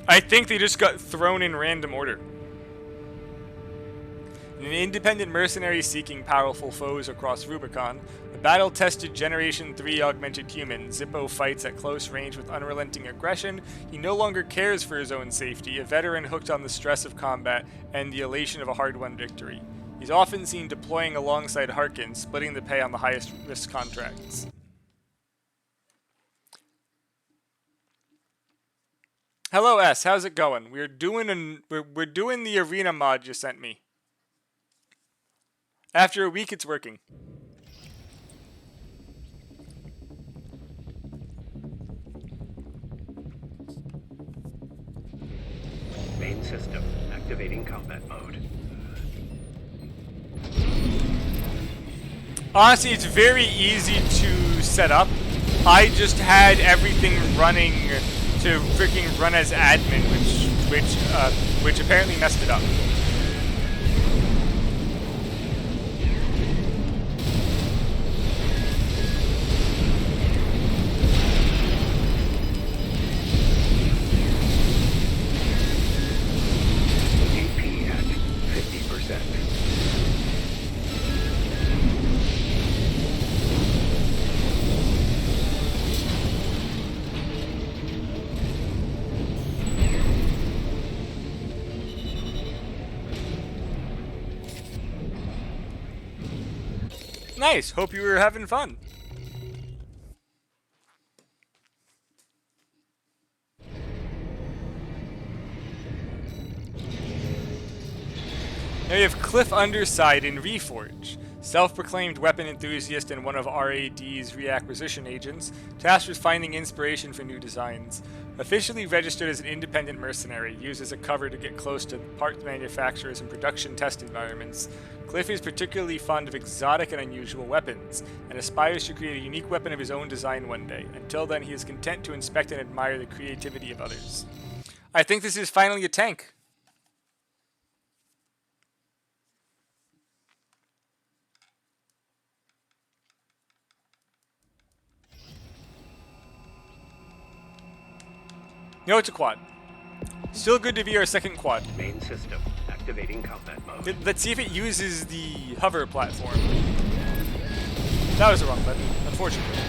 I think they just got thrown in random order. An independent mercenary seeking powerful foes across Rubicon, the battle-tested Generation 3 augmented human, Zippo fights at close range with unrelenting aggression. He no longer cares for his own safety, a veteran hooked on the stress of combat and the elation of a hard-won victory. He's often seen deploying alongside Harkin, splitting the pay on the highest risk contracts. Hello S, how's it going? We're doing the arena mod you sent me. After a week, it's working. Main system activating combat mode. Honestly, it's very easy to set up. I just had everything running to freaking run as admin, which which apparently messed it up. AP at 50%. Nice. Hope you were having fun. Now you have Cliff Underside in Reforge, self-proclaimed weapon enthusiast and one of RAD's reacquisition agents, tasked with finding inspiration for new designs. Officially registered as an independent mercenary, used as a cover to get close to parts manufacturers and production test environments, Cliff is particularly fond of exotic and unusual weapons, and aspires to create a unique weapon of his own design one day. Until then, he is content to inspect and admire the creativity of others. I think this is finally a tank. No, it's a quad. Still good to be our second quad. Main system activating combat mode. Let's see if it uses the hover platform. That was the wrong button, unfortunately.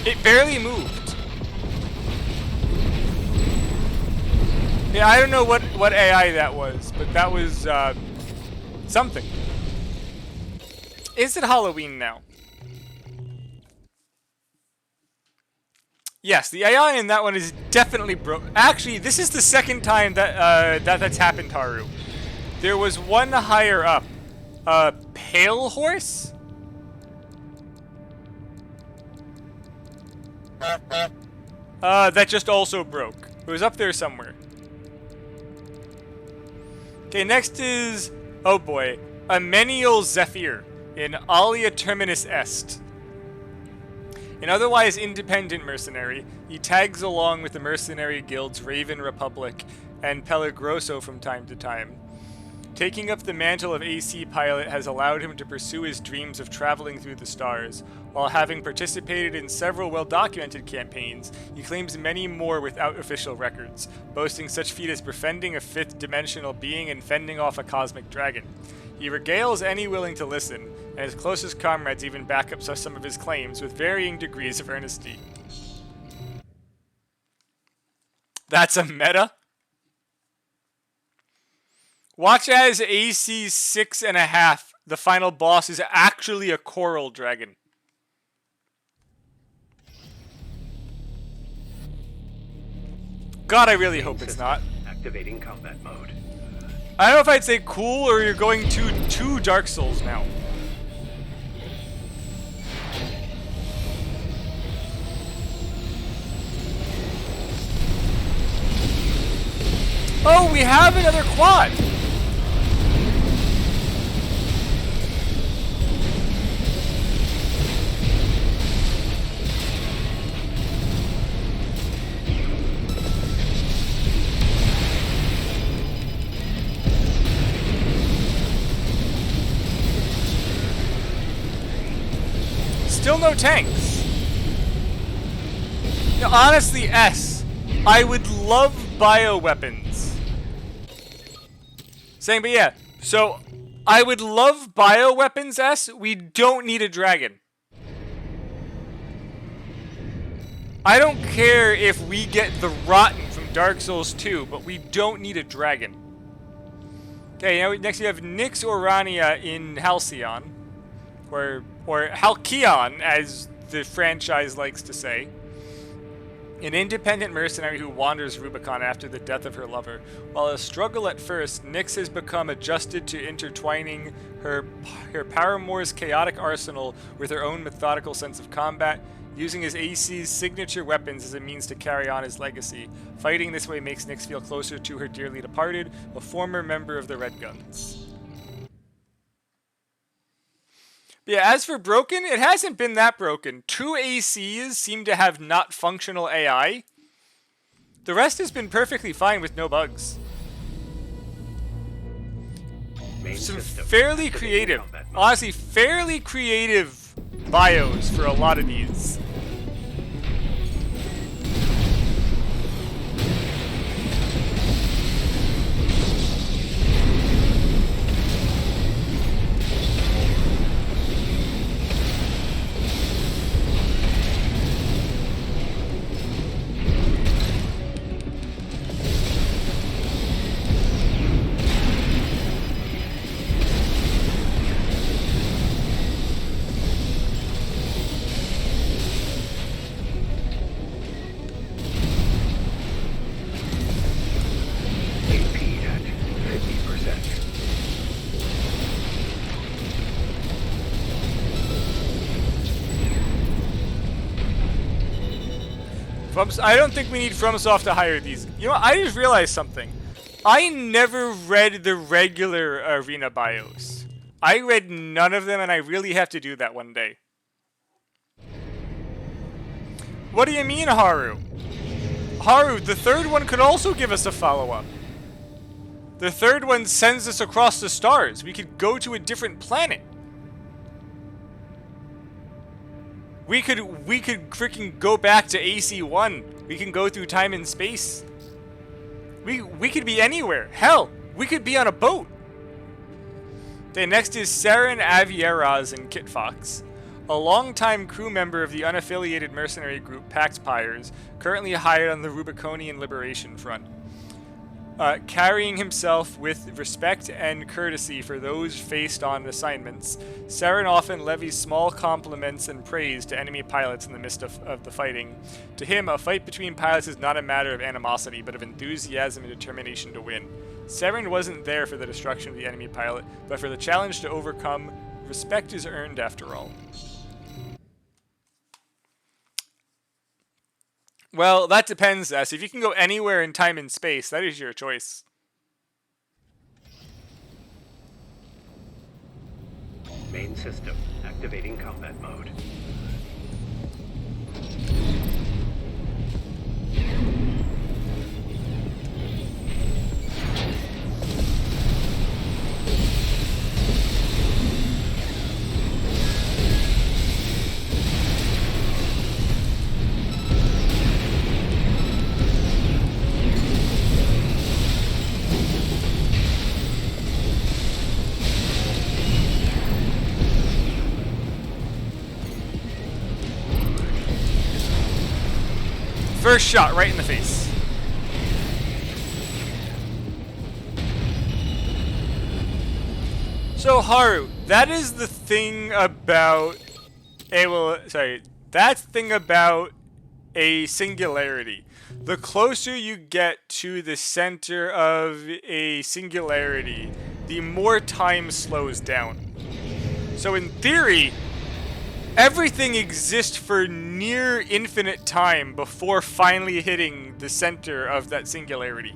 It barely moved. Yeah, I don't know what AI that was, but that was something. Is it Halloween now? Yes, the AI in that one is definitely broke. Actually, this is the second time that that's happened, Haru. There was one higher up. Pale Horse? That just also broke. It was up there somewhere. Okay, next is, oh boy, Amenial Zephyr in Alia Terminus Est. An otherwise independent mercenary, he tags along with the mercenary guilds Raven Republic and Pellegroso from time to time. Taking up the mantle of AC pilot has allowed him to pursue his dreams of traveling through the stars. While having participated in several well-documented campaigns, he claims many more without official records, boasting such feats as befriending a fifth-dimensional being and fending off a cosmic dragon. He regales any willing to listen, and his closest comrades even back up some of his claims with varying degrees of earnesty. That's a meta? Watch as AC 6.5, the final boss is actually a coral dragon. God, I really hope it's not. Activating combat mode. I don't know if I'd say cool or you're going to Dark Souls now. Oh, we have another quad. Still no tanks. Now, honestly, S. I would love bioweapons. Saying, but yeah. So, I would love bioweapons, S. We don't need a dragon. I don't care if we get the Rotten from Dark Souls 2, but we don't need a dragon. Okay, now next you have Nyx Orania in Halcyon. Or Halcyon, as the franchise likes to say. An independent mercenary who wanders Rubicon after the death of her lover. While a struggle at first, Nyx has become adjusted to intertwining her paramour's chaotic arsenal with her own methodical sense of combat. using his AC's signature weapons as a means to carry on his legacy. Fighting this way makes Nyx feel closer to her dearly departed, a former member of the Red Guns. But yeah, as for broken, it hasn't been that broken. 2 ACs seem to have not functional AI. The rest has been perfectly fine with no bugs. Some fairly creative, honestly, fairly creative bios for a lot of these. I don't think we need FromSoft to hire these. You know, I just realized something. I never read the regular arena bios. I read none of them, and I really have to do that one day. What do you mean, Haru? Haru, the third one could also give us a follow-up. The third one sends us across the stars. We could go to a different planet. We could freaking go back to AC1. We can go through time and space. We could be anywhere. Hell, we could be on a boat. Okay, next is Saren Avieraz and Kit Fox, a longtime crew member of the unaffiliated mercenary group Pax Pyres, currently hired on the Rubiconian Liberation Front. Carrying himself with respect and courtesy for those faced on assignments, Saren often levies small compliments and praise to enemy pilots in the midst of the fighting. To him, a fight between pilots is not a matter of animosity, but of enthusiasm and determination to win. Saren wasn't there for the destruction of the enemy pilot, but for the challenge to overcome. Respect is earned after all. Well, that depends, S. If you can go anywhere in time and space, that is your choice. Main system, activating combat mode. First shot, right in the face. So Haru, that is the thing about that's the thing about a singularity. The closer you get to the center of a singularity, the more time slows down. So in theory, everything exists for near infinite time before finally hitting the center of that singularity.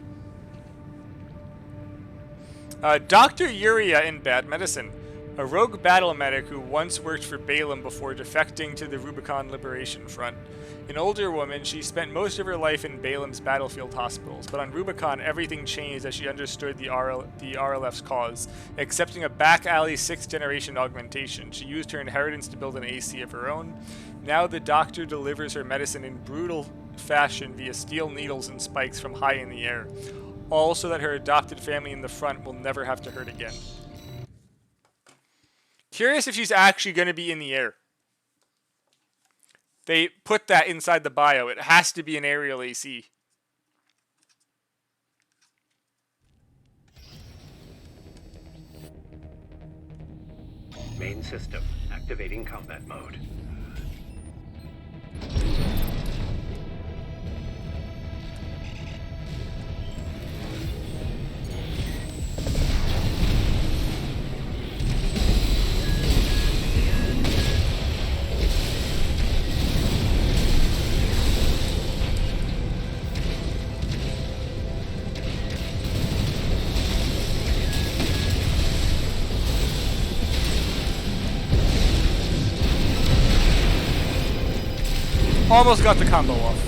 Dr. Yuria in Bad Medicine, a rogue battle medic who once worked for Balaam before defecting to the Rubicon Liberation Front. An older woman, she spent most of her life in Balaam's battlefield hospitals, but on Rubicon everything changed as she understood the RLF's cause. Accepting a back alley 6th generation augmentation, she used her inheritance to build an AC of her own. Now the doctor delivers her medicine in brutal fashion via steel needles and spikes from high in the air, all so that her adopted family in the front will never have to hurt again. Curious if she's actually going to be in the air. They put that inside the bio. It has to be an aerial AC. Main system, activating combat mode. Almost got the combo off.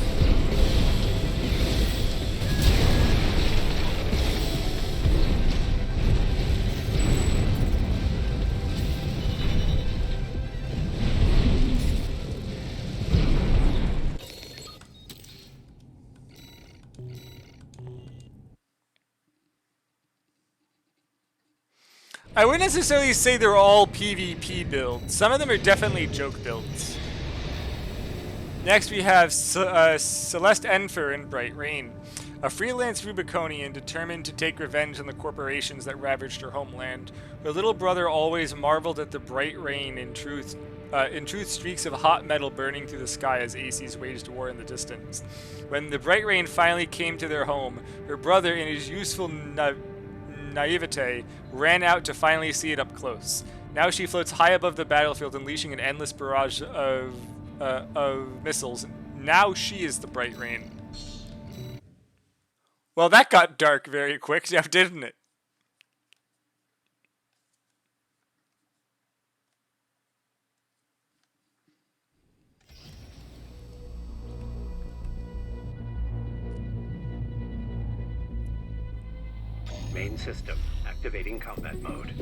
I wouldn't necessarily say they're all PvP builds. Some of them are definitely joke builds. Next we have Celeste Enfer in Bright Rain, a freelance Rubiconian determined to take revenge on the corporations that ravaged her homeland. Her little brother always marveled at the bright rain. In truth, streaks of hot metal burning through the sky as ACs waged war in the distance. When the bright rain finally came to their home, her brother, in his youthful naivete, ran out to finally see it up close. Now she floats high above the battlefield, unleashing an endless barrage of missiles. Now she is the bright rain. Well, that got dark very quick, now didn't it? Main system. Activating combat mode.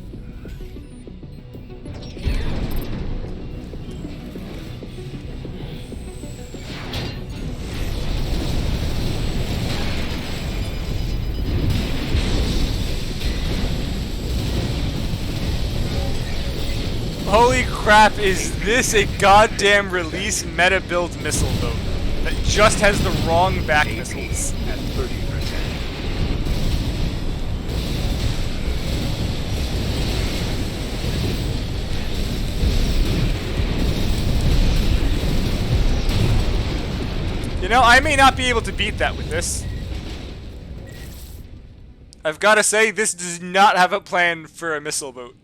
Holy crap, is this a goddamn release meta build missile boat that just has the wrong back missiles? At 30%. You know, I may not be able to beat that with this. I've got to say, this does not have a plan for a missile boat.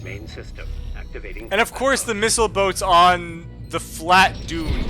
Main system. Activating. And of course, the missile boat's on the flat dune.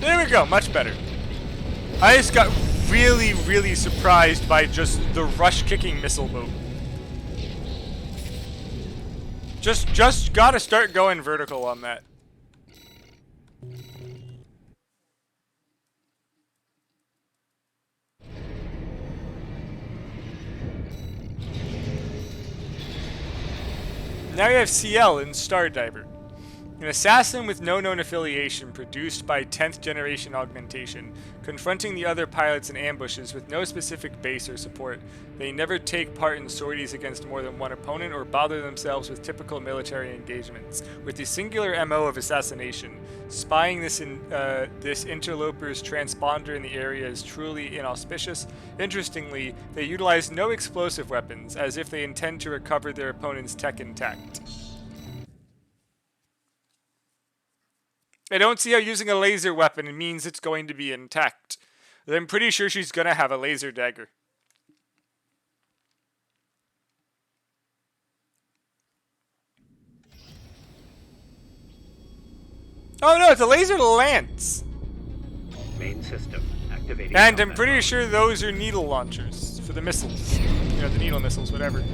There we go, much better. I just got really surprised by just the rush-kicking missile boat. Just gotta start going vertical on that. Now we have CL in Stardiver. An assassin with no known affiliation, produced by 10th generation augmentation, confronting the other pilots in ambushes with no specific base or support. They never take part in sorties against more than one opponent or bother themselves with typical military engagements. With the singular MO of assassination, spying this interloper's transponder in the area is truly inauspicious. Interestingly, they utilize no explosive weapons, as if they intend to recover their opponent's tech intact. I don't see how using a laser weapon means it's going to be intact. I'm pretty sure she's going to have a laser dagger. Oh no, it's a laser lance! Main system activating. And I'm pretty sure those are needle launchers for the missiles. You know, the needle missiles, whatever.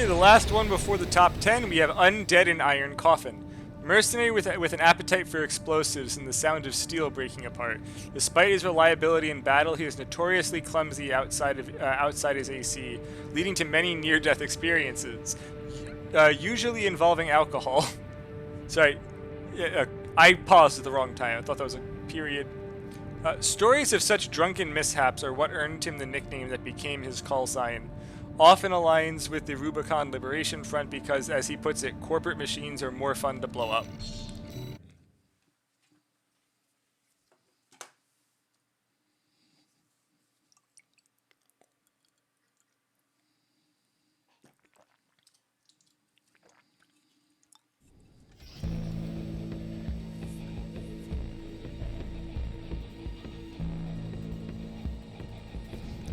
Okay, the last one before the top 10, we have Undead in Iron Coffin. Mercenary with an appetite for explosives and the sound of steel breaking apart. Despite his reliability in battle, he is notoriously clumsy outside his AC, leading to many near-death experiences, usually involving alcohol. Sorry, I paused at the wrong time. I thought that was a period. Stories of such drunken mishaps are what earned him the nickname that became his call sign. Often aligns with the Rubicon Liberation Front because, as he puts it, corporate machines are more fun to blow up.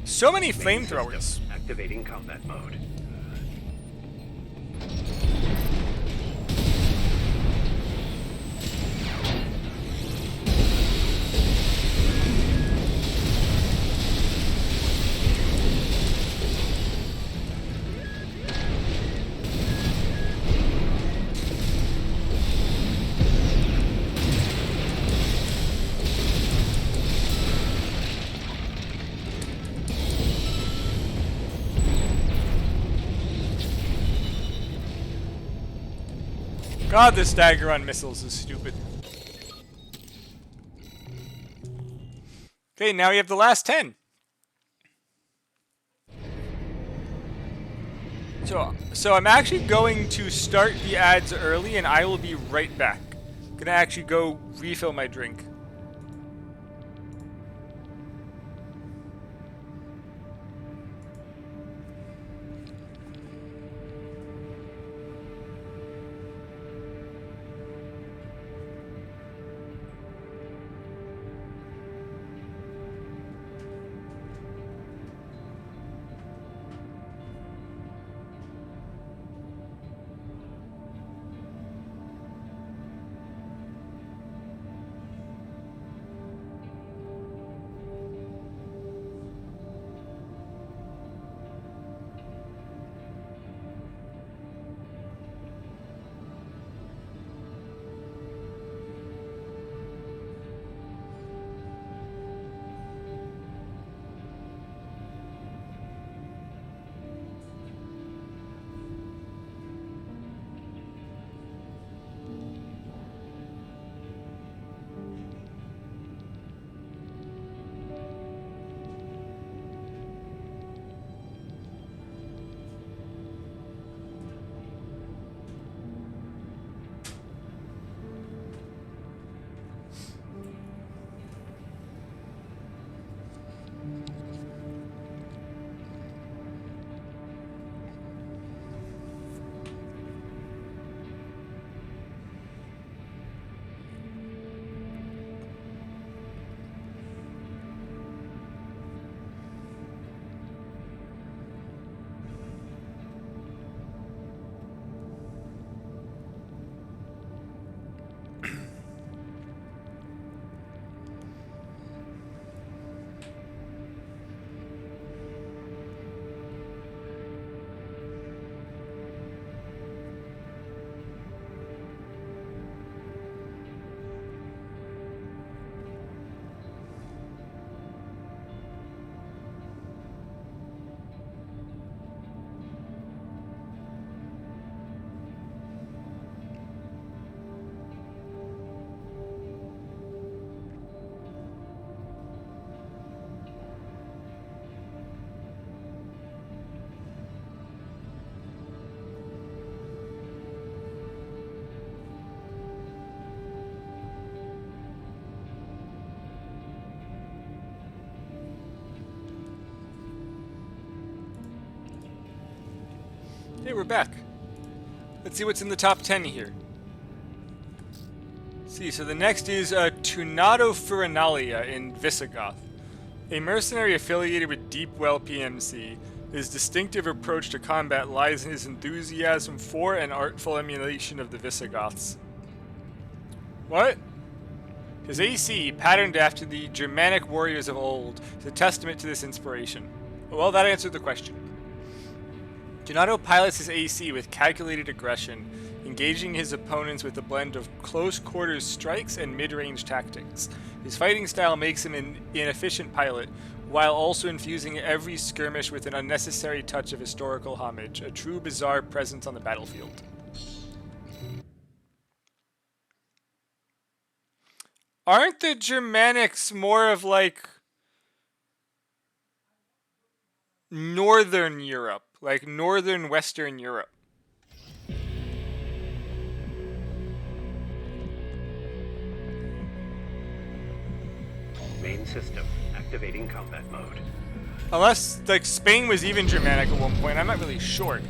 So many flamethrowers. Activating combat mode. God, this dagger on missiles is stupid. Okay, now we have the last 10. So I'm actually going to start the ads early, and I will be right back. I'm gonna actually go refill my drink. Hey, we're back. Let's see what's in the top 10 here. Let's see, so the next is Tunado Furinalia in Visigoth. A mercenary affiliated with Deepwell PMC. His distinctive approach to combat lies in his enthusiasm for and artful emulation of the Visigoths. What? His AC, patterned after the Germanic warriors of old, is a testament to this inspiration. Well, that answered the question. Donato pilots his AC with calculated aggression, engaging his opponents with a blend of close-quarters strikes and mid-range tactics. His fighting style makes him an inefficient pilot, while also infusing every skirmish with an unnecessary touch of historical homage, a true bizarre presence on the battlefield. Aren't the Germanics more of like Northern Europe, like Northern Western Europe? Main system activating combat mode. Unless, like, Spain was even Germanic at one point, I'm not really sure.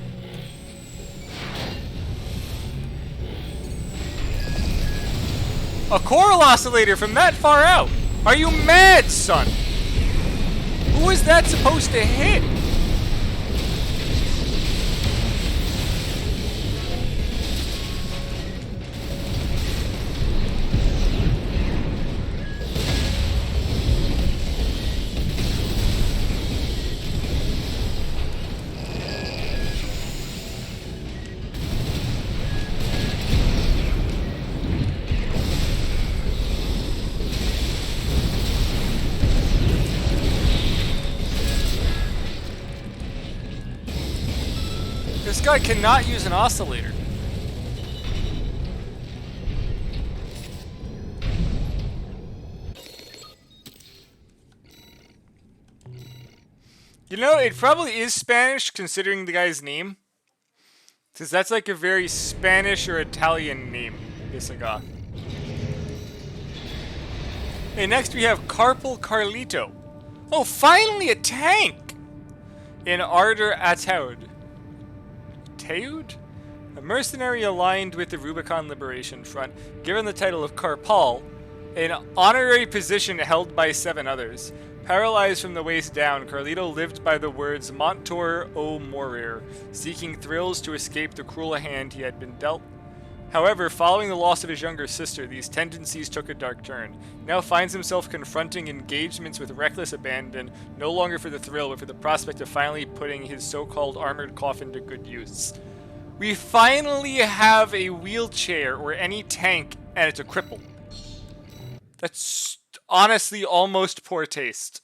A coral oscillator from that far out? Are you mad, son? Who is that supposed to hit? This guy cannot use an oscillator. You know, it probably is Spanish considering the guy's name. Because that's like a very Spanish or Italian name, Visigoth. Okay, next we have Carpal Carlito. Oh, finally a tank! In Ardor Ataud. Taud? A mercenary aligned with the Rubicon Liberation Front, given the title of Carpal, an honorary position held by 7 others. Paralyzed from the waist down, Carlito lived by the words Montor o Morir, seeking thrills to escape the cruel hand he had been dealt. However, following the loss of his younger sister, these tendencies took a dark turn. He now finds himself confronting engagements with reckless abandon, no longer for the thrill, but for the prospect of finally putting his so-called armored coffin to good use. We finally have a wheelchair or any tank, and it's a cripple. That's honestly almost poor taste.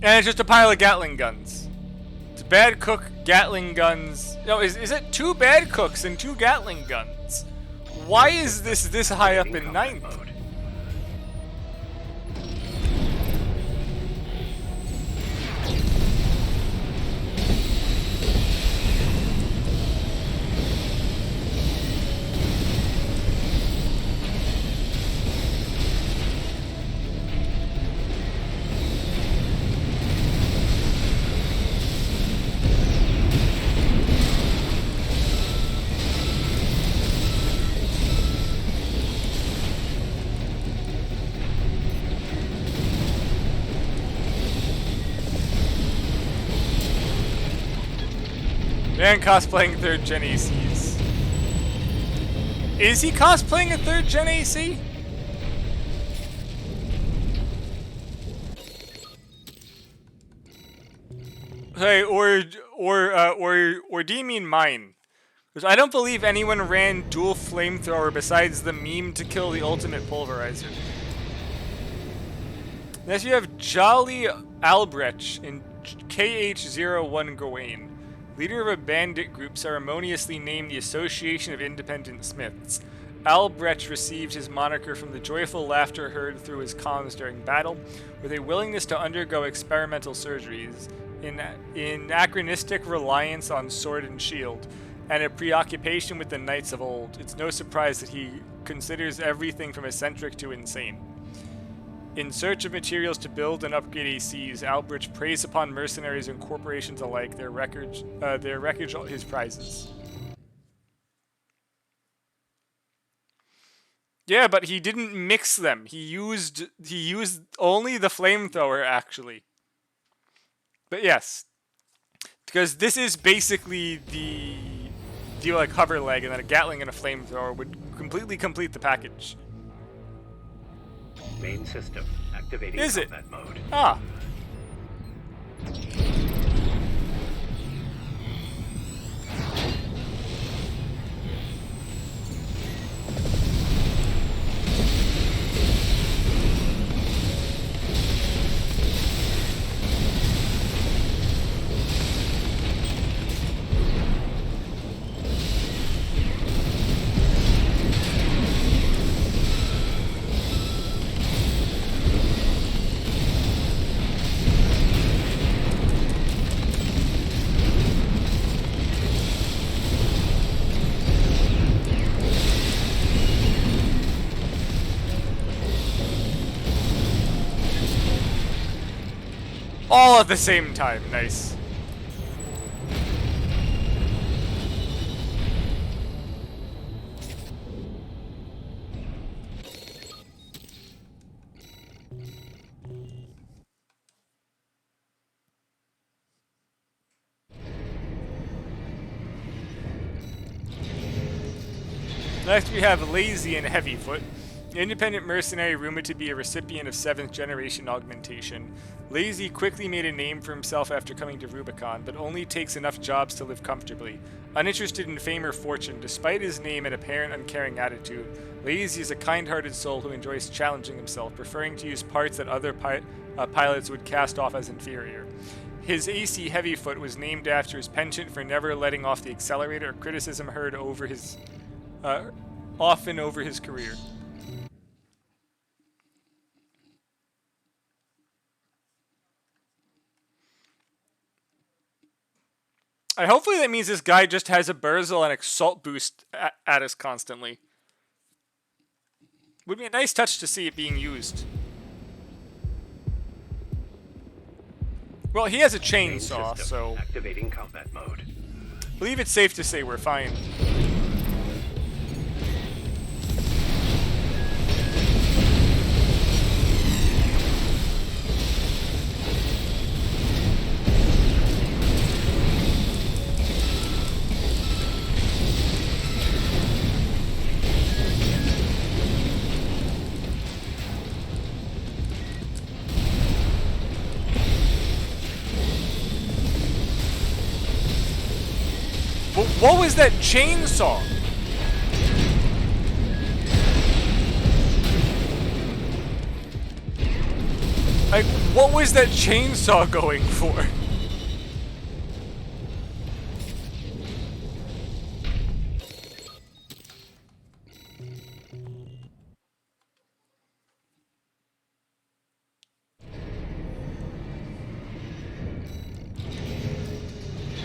And it's just a pile of Gatling guns. It's bad cook, Gatling guns. No, is it 2 bad cooks and 2 Gatling guns? Why is this high up in 9th? Mode. Man cosplaying 3rd gen ACs. Is he cosplaying a 3rd gen AC? Hey, or do you mean mine? Because I don't believe anyone ran dual flamethrower besides the meme to kill the ultimate pulverizer. Next we have Jolly Albrecht in KH-01 Gawain. Leader of a bandit group ceremoniously named the Association of Independent Smiths. Albrecht received his moniker from the joyful laughter heard through his comms during battle, with a willingness to undergo experimental surgeries, in anachronistic reliance on sword and shield, and a preoccupation with the knights of old. It's no surprise that he considers everything from eccentric to insane. In search of materials to build and upgrade ACs, Albrecht preys upon mercenaries and corporations alike, their wreckage his prizes. Yeah, but he didn't mix them. He used only the flamethrower, actually. But yes, because this is basically the deal like hover leg, and then a Gatling and a flamethrower would completely complete the package. Main system activating Is it? combat mode. Ah. All at the same time. Nice. Next we have Lazy and Heavyfoot. Independent mercenary rumored to be a recipient of 7th generation augmentation. Lazy quickly made a name for himself after coming to Rubicon, but only takes enough jobs to live comfortably. Uninterested in fame or fortune, despite his name and apparent uncaring attitude, Lazy is a kind-hearted soul who enjoys challenging himself, preferring to use parts that other pilots would cast off as inferior. His AC Heavyfoot was named after his penchant for never letting off the accelerator, a criticism heard over his often over his career. Hopefully that means this guy just has a Burzel and Exalt boost at us constantly. Would be a nice touch to see it being used. Well, he has a chainsaw, so activating combat mode. I believe it's safe to say we're fine. What was that chainsaw? Like, what was that chainsaw going for?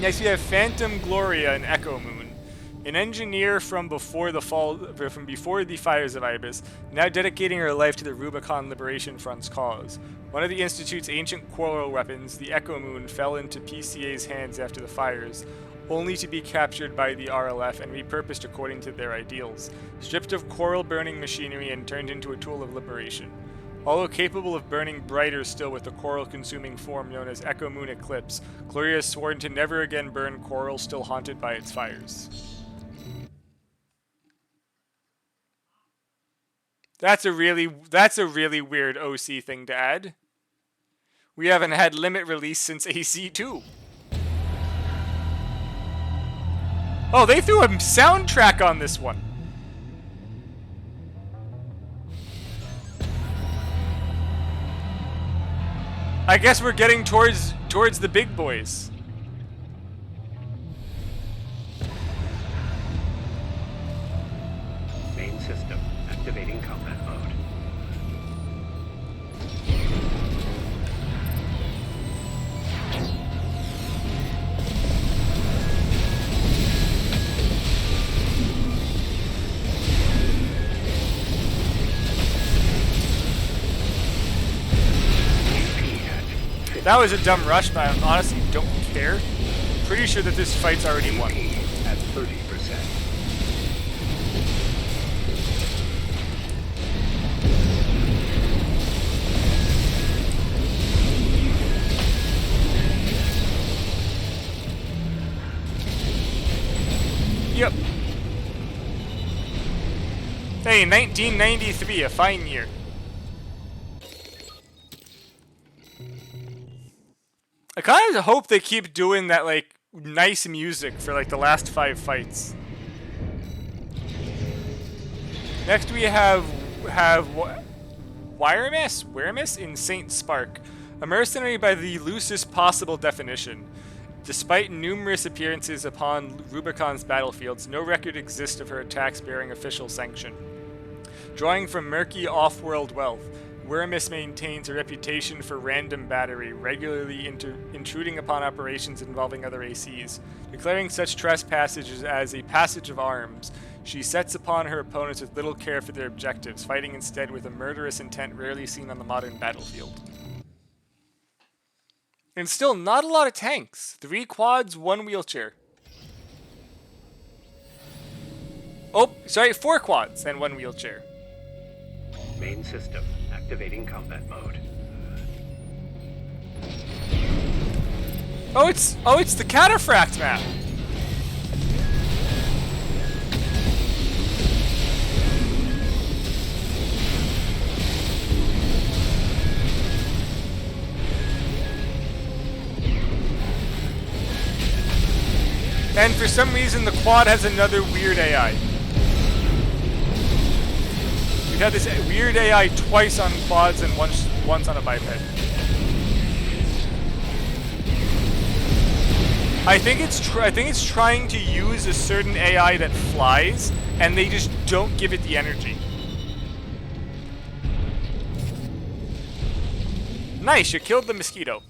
Next we have Phantom Gloria and Echo Moon, an engineer from before the fires of Ibis, now dedicating her life to the Rubicon Liberation Front's cause. One of the Institute's ancient quarrel weapons, the Echo Moon, fell into PCA's hands after the fires, only to be captured by the RLF and repurposed according to their ideals, stripped of coral-burning machinery and turned into a tool of liberation. Although capable of burning brighter still with the coral-consuming form known as Echo Moon Eclipse, Gloria is sworn to never again burn coral still haunted by its fires. That's a really weird OC thing to add. We haven't had limit release since AC2. Oh, they threw a soundtrack on this one. I guess we're getting towards the big boys. Main system activating combat mode. That was a dumb rush, but I honestly don't care. Pretty sure that this fight's already won. At 30%. Yep. Hey, 1993, a fine year. I kind of hope they keep doing that, like, nice music for, like, the last 5 fights. Next we have Wiramis in Saint Spark, a mercenary by the loosest possible definition. Despite numerous appearances upon Rubicon's battlefields, no record exists of her attacks bearing official sanction. Drawing from murky off-world wealth, Wiramis maintains a reputation for random battery, regularly intruding upon operations involving other ACs. Declaring such trespasses as a passage of arms, she sets upon her opponents with little care for their objectives, fighting instead with a murderous intent rarely seen on the modern battlefield. And still, not a lot of tanks. 3 quads, 1 wheelchair. Oh, sorry, 4 quads and 1 wheelchair. Main system activating combat mode. Oh, it's the Cataphract map. And for some reason, the quad has another weird AI. We've had this weird AI twice on quads and once on a biped. I think it's trying to use a certain AI that flies, and they just don't give it the energy. Nice, you killed the mosquito.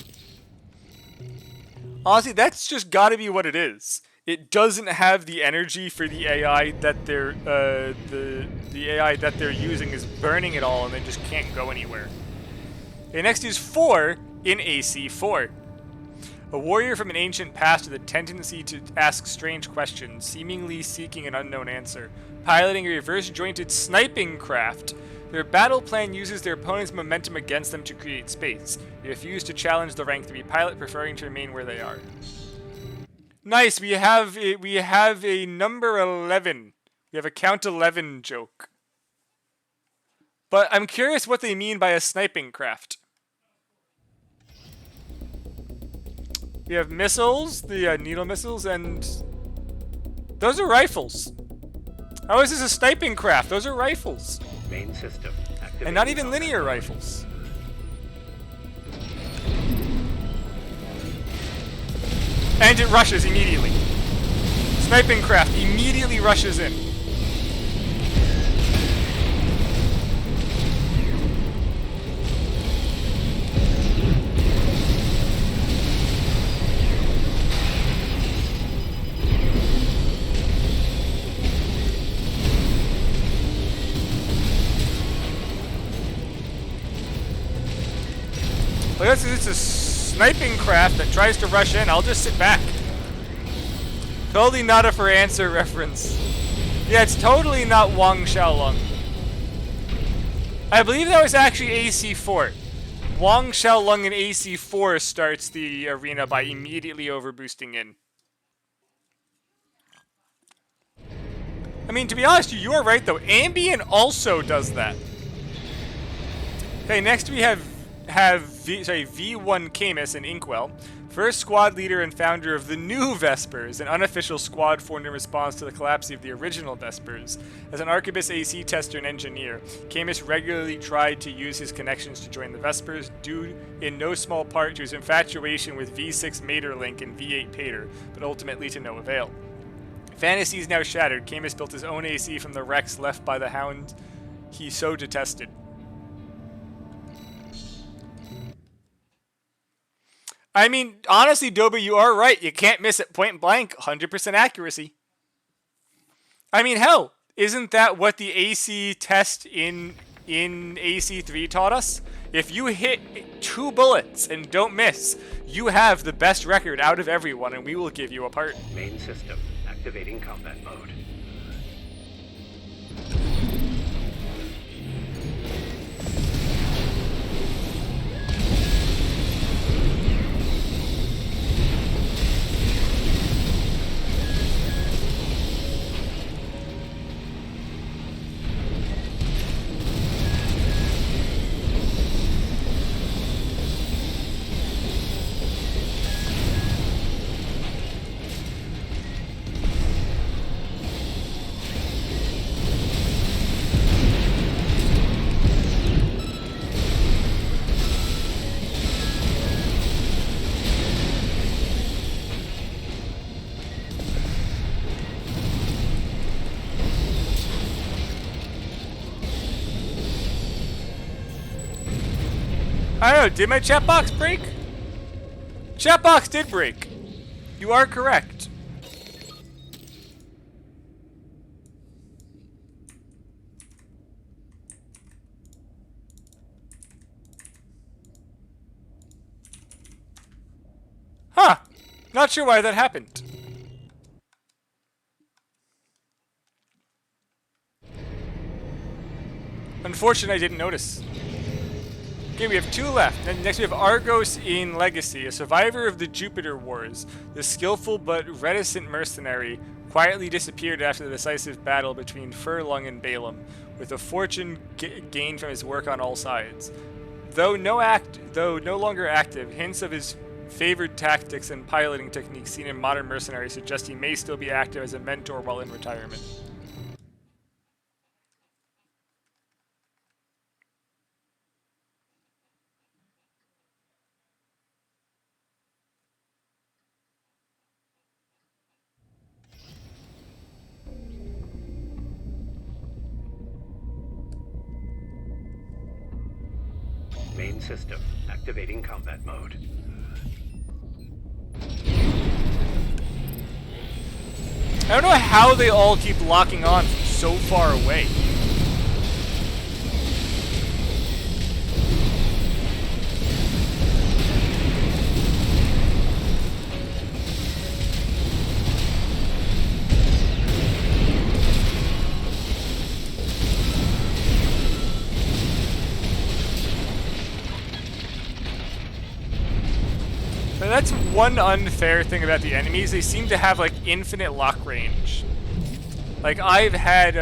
Honestly, that's just gotta be what it is. It doesn't have the energy for the AI that they're the AI that they're using is burning it all and then just can't go anywhere. Okay, next is 4 in AC4. A warrior from an ancient past with a tendency to ask strange questions, seemingly seeking an unknown answer. Piloting a reverse-jointed sniping craft, their battle plan uses their opponent's momentum against them to create space. They refuse to challenge the rank 3 pilot, preferring to remain where they are. Nice, we have a number 11. We have a count 11 joke. But I'm curious what they mean by a sniping craft. We have missiles, the needle missiles, and those are rifles. How is this a sniping craft? Those are rifles. Main system activating And not even combat linear mode. rifles. And it rushes immediately. Sniping craft immediately rushes in. Well, it's a sniping craft that tries to rush in. I'll just sit back. Totally not a For Answer reference. Yeah, it's totally not Wang Xiaolong. I believe that was actually AC4. Wang Xiaolong in AC4 starts the arena by immediately overboosting in. I mean, to be honest, you are right though. Ambien also does that. Okay, next we have V1 Camus in Inkwell, first squad leader and founder of the new Vespers, an unofficial squad formed in response to the collapse of the original Vespers. As an Arquebus AC tester and engineer, Camus regularly tried to use his connections to join the Vespers, due in no small part to his infatuation with V6 Materlink and V8 Pater, but ultimately to no avail. Fantasies now shattered, Camus built his own AC from the wrecks left by the Hound he so detested. I mean, honestly, Doba, you are right. You can't miss it point blank. 100% accuracy. I mean, hell, isn't that what the AC test in AC3 taught us? If you hit 2 bullets and don't miss, you have the best record out of everyone, and we will give you a part. Main system activating combat mode. I don't know, did my chat box break? Chat box did break. You are correct. Huh. Not sure why that happened. Unfortunately, I didn't notice. Okay, we have 2 left. And next we have Argos in Legacy, a survivor of the Jupiter Wars. The skillful but reticent mercenary quietly disappeared after the decisive battle between Furlong and Balaam, with a fortune gained from his work on all sides. Though no longer active, hints of his favored tactics and piloting techniques seen in modern mercenaries suggest he may still be active as a mentor while in retirement. Main system. Activating combat mode. I don't know how they all keep locking on from so far away. But that's one unfair thing about the enemies. They seem to have like infinite lock range. Like I've had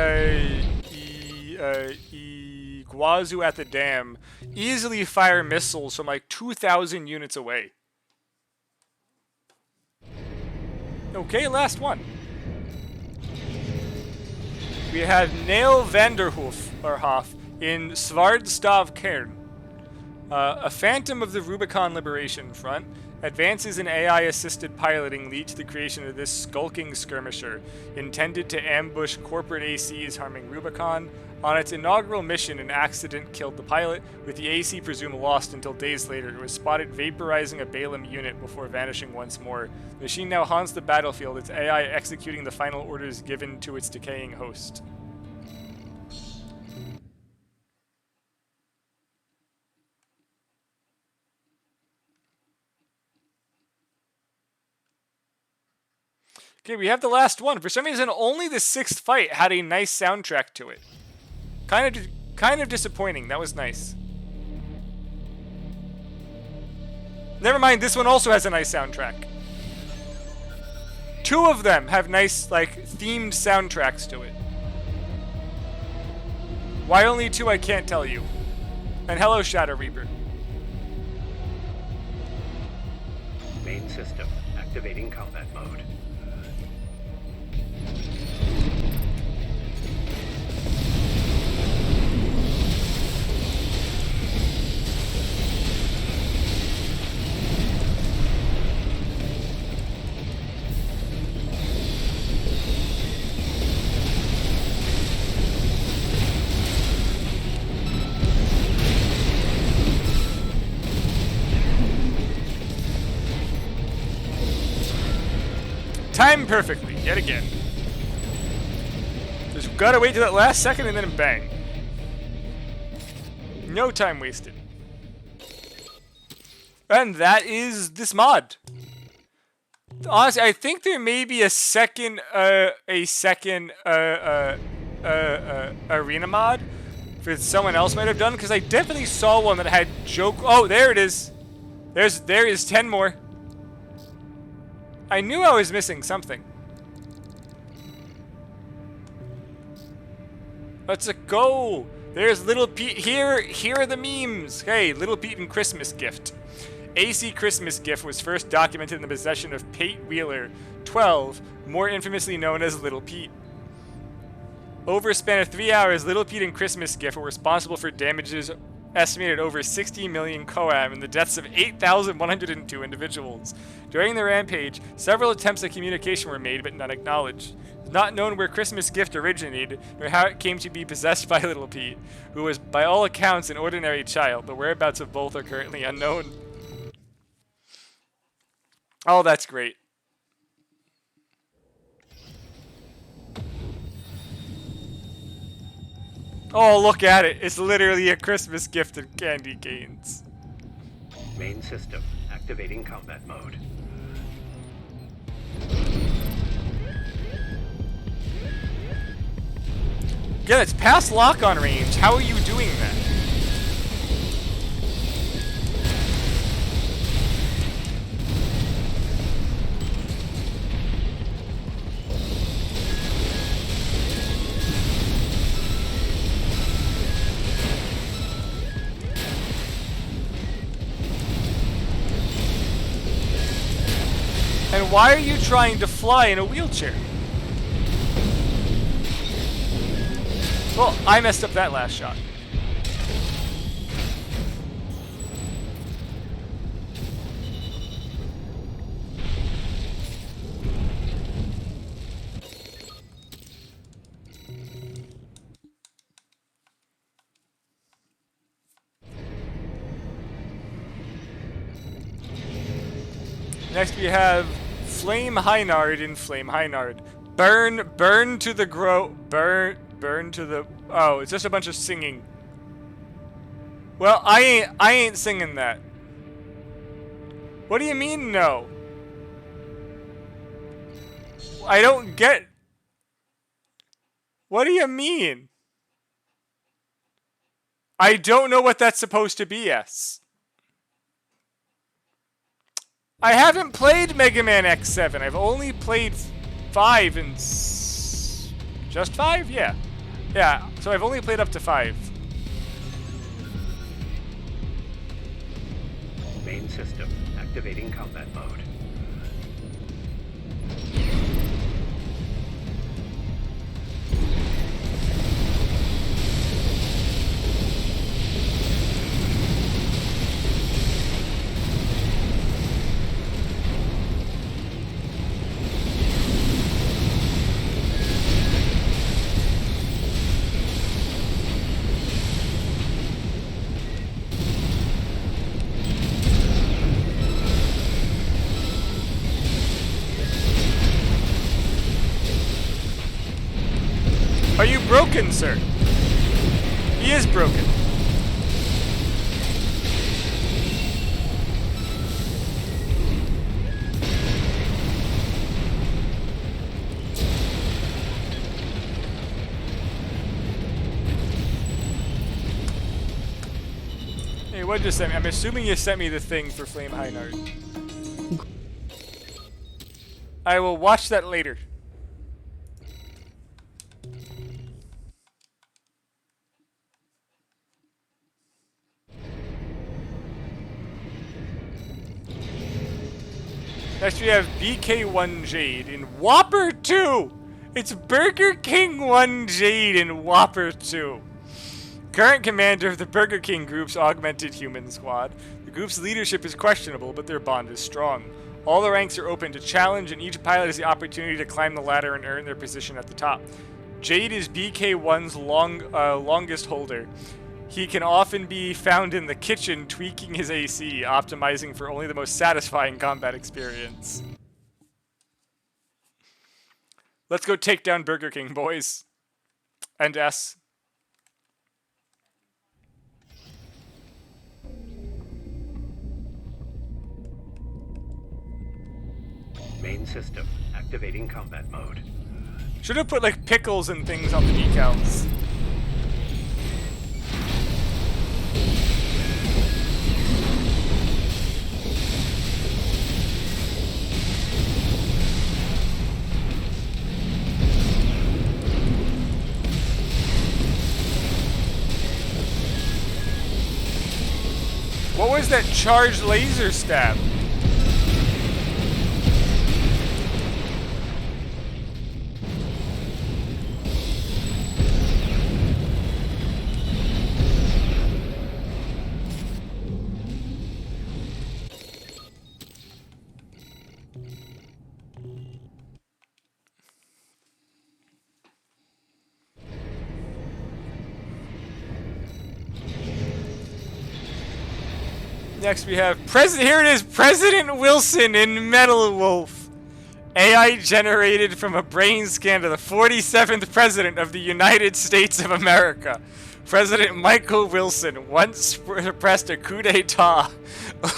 Iguazu at the dam easily fire missiles from like 2,000 units away. Okay, last one. We have Nail Vanderhoof or Hof in Svardstav Cairn. A phantom of the Rubicon Liberation Front, advances in AI-assisted piloting lead to the creation of this skulking skirmisher, intended to ambush corporate ACs harming Rubicon. On its inaugural mission, an accident killed the pilot, with the AC presumed lost until days later. It was spotted vaporizing a Balaam unit before vanishing once more. The machine now haunts the battlefield, its AI executing the final orders given to its decaying host. Okay, we have the last one. For some reason, only the 6th fight had a nice soundtrack to it. Kind of disappointing. That was nice. Never mind, this one also has a nice soundtrack. 2 of them have nice, like, themed soundtracks to it. Why only 2, I can't tell you. And hello, Shadow Reaper. Main system. Activating combat mode. Timed perfectly, yet again. Just gotta wait till that last second and then bang. No time wasted. And that is this mod. Honestly, I think there may be a second arena mod that someone else might have done, because I definitely saw one that had joke. Oh, there it is. There is 10 more. I knew I was missing something. Let's go. There's Little Pete. Here are the memes. Hey, Little Pete and Christmas gift. AC Christmas gift was first documented in the possession of Pate Wheeler, 12, more infamously known as Little Pete. Over a span of 3 hours, Little Pete and Christmas gift were responsible for damages estimated over 60 million koam and the deaths of 8,102 individuals. During the rampage, several attempts at communication were made, but none acknowledged. It's not known where Christmas Gift originated, nor how it came to be possessed by Little Pete, who was by all accounts an ordinary child. The whereabouts of both are currently unknown. Oh, that's great. Oh, look at it. It's literally a Christmas gift of candy canes. Main system activating combat mode. Yeah, it's past lock-on range. How are you doing that? And why are you trying to fly in a wheelchair? Well, I messed up that last shot. Next we have Flame Heinard in Flame Heinard. Burn to the burn to the. Oh, it's just a bunch of singing. Well, I ain't singing that. What do you mean no? I don't get. What do you mean? I don't know what that's supposed to be, yes. I haven't played Mega Man X7. I've only played 5 and... Just 5? Yeah. Yeah, so I've only played up to 5. Main system activating combat mode. Are you broken, sir? He is broken. Hey, what just sent me? I'm assuming you sent me the thing for Flame Heinard. I will watch that later. Next we have BK1 Jade in Whopper 2! It's Burger King 1 Jade in Whopper 2. Current commander of the Burger King Group's augmented human squad. The group's leadership is questionable, but their bond is strong. All the ranks are open to challenge, and each pilot has the opportunity to climb the ladder and earn their position at the top. Jade is BK1's longest holder. He can often be found in the kitchen tweaking his AC, optimizing for only the most satisfying combat experience. Let's go take down Burger King, boys. And S. Main system activating combat mode. Should have put like pickles and things on the decals. What was that charged laser stab? Next we have here it is, President Wilson in Metal Wolf. AI generated from a brain scan of the 47th President of the United States of America. President Michael Wilson once suppressed a coup d'etat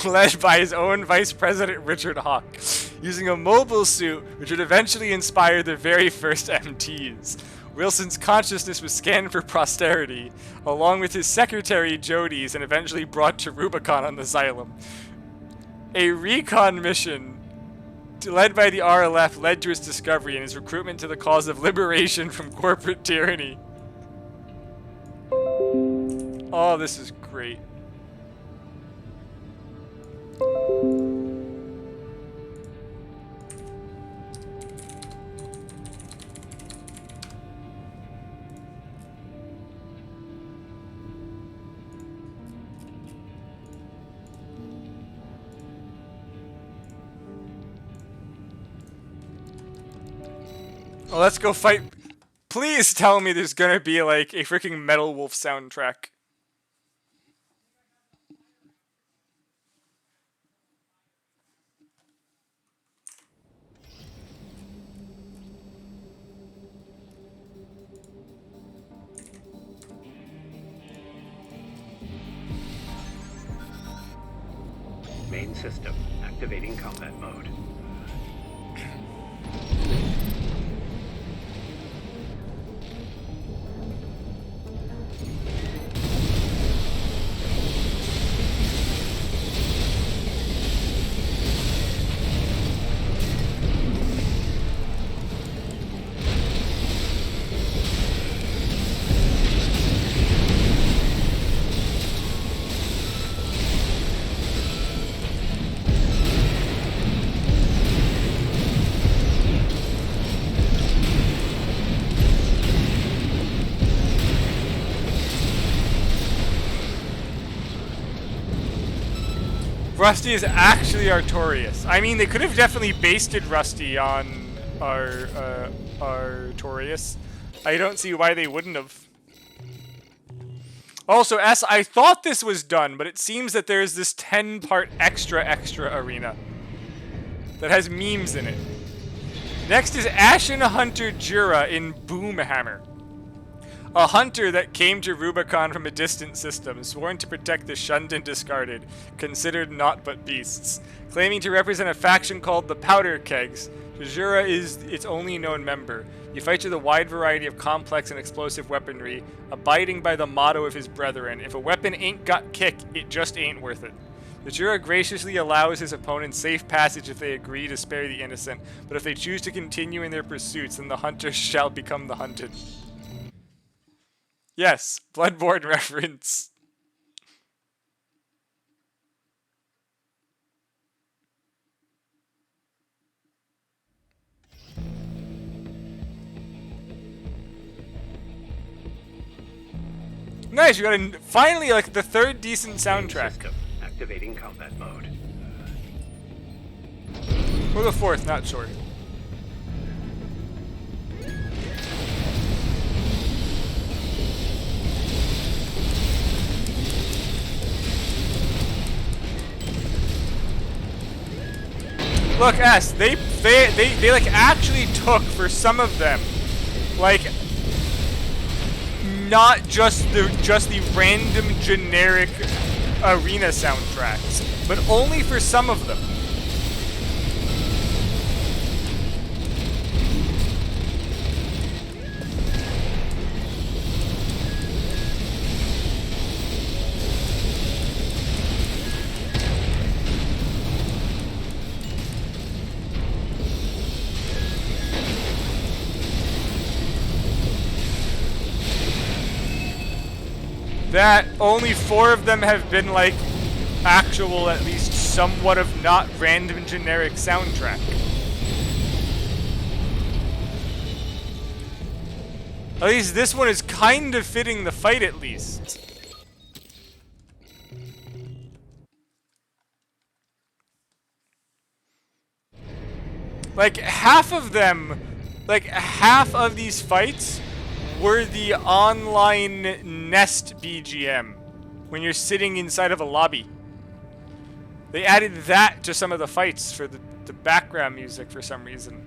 led by his own Vice President Richard Hawke, using a mobile suit which would eventually inspire the very first MTs. Wilson's consciousness was scanned for posterity, along with his secretary Jody's, and eventually brought to Rubicon on the Xylem. A recon mission led by the RLF led to his discovery and his recruitment to the cause of liberation from corporate tyranny. Oh, this is great. Oh, let's go fight. Please tell me there's gonna be like a freaking Metal Wolf soundtrack. Main system activating combat mode. Rusty is actually Artorias. I mean, they could have definitely basted Rusty on Artorias. I don't see why they wouldn't have. Also, I thought this was done, but it seems that there's this 10-part extra arena that has memes in it. Next is Ashen Hunter Jura in Boomhammer. A hunter that came to Rubicon from a distant system, sworn to protect the shunned and discarded, considered naught but beasts. Claiming to represent a faction called the Powder Kegs, Jura is its only known member. He fights with a wide variety of complex and explosive weaponry, abiding by the motto of his brethren: if a weapon ain't got kick, it just ain't worth it. The Jura graciously allows his opponents safe passage if they agree to spare the innocent, but if they choose to continue in their pursuits, then the hunters shall become the hunted. Yes, Bloodborne reference. Nice, you got finally like the third decent soundtrack. System activating combat mode. Or the fourth, not sure. Look, S, they like actually took for some of them, like not just the random generic arena soundtracks, but only for some of them. That only 4 of them have been like actual, at least somewhat of not random generic soundtrack. At least this one is kind of fitting the fight at least. Like half of them, like half of these fights were the online Nest BGM when you're sitting inside of a lobby. They added that to some of the fights for the background music for some reason.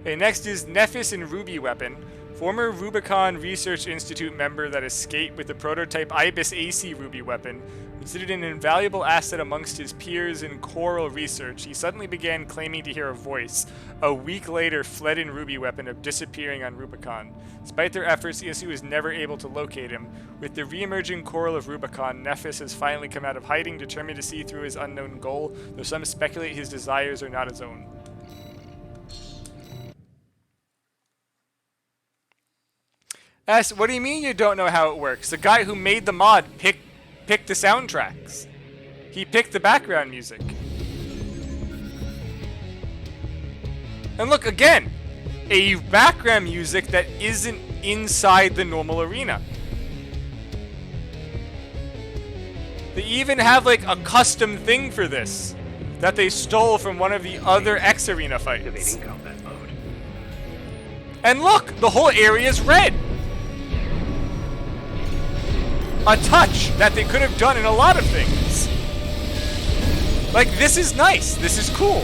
Okay, next is Nephis and Ruby Weapon. Former Rubicon Research Institute member that escaped with the prototype Ibis AC Ruby weapon, considered an invaluable asset amongst his peers in choral research, he suddenly began claiming to hear a voice. A week later, fled in Ruby Weapon of disappearing on Rubicon. Despite their efforts, the Institute was never able to locate him. With the re-emerging choral of Rubicon, Nephis has finally come out of hiding, determined to see through his unknown goal, though some speculate his desires are not his own. S, what do you mean you don't know how it works? The guy who made the mod picked the soundtracks. He picked the background music. And look, again, a background music that isn't inside the normal arena. They even have like a custom thing for this that they stole from one of the other X Arena fights. Activating combat mode. And look, the whole area is red. A touch that they could have done in a lot of things. Like, this is nice. This is cool.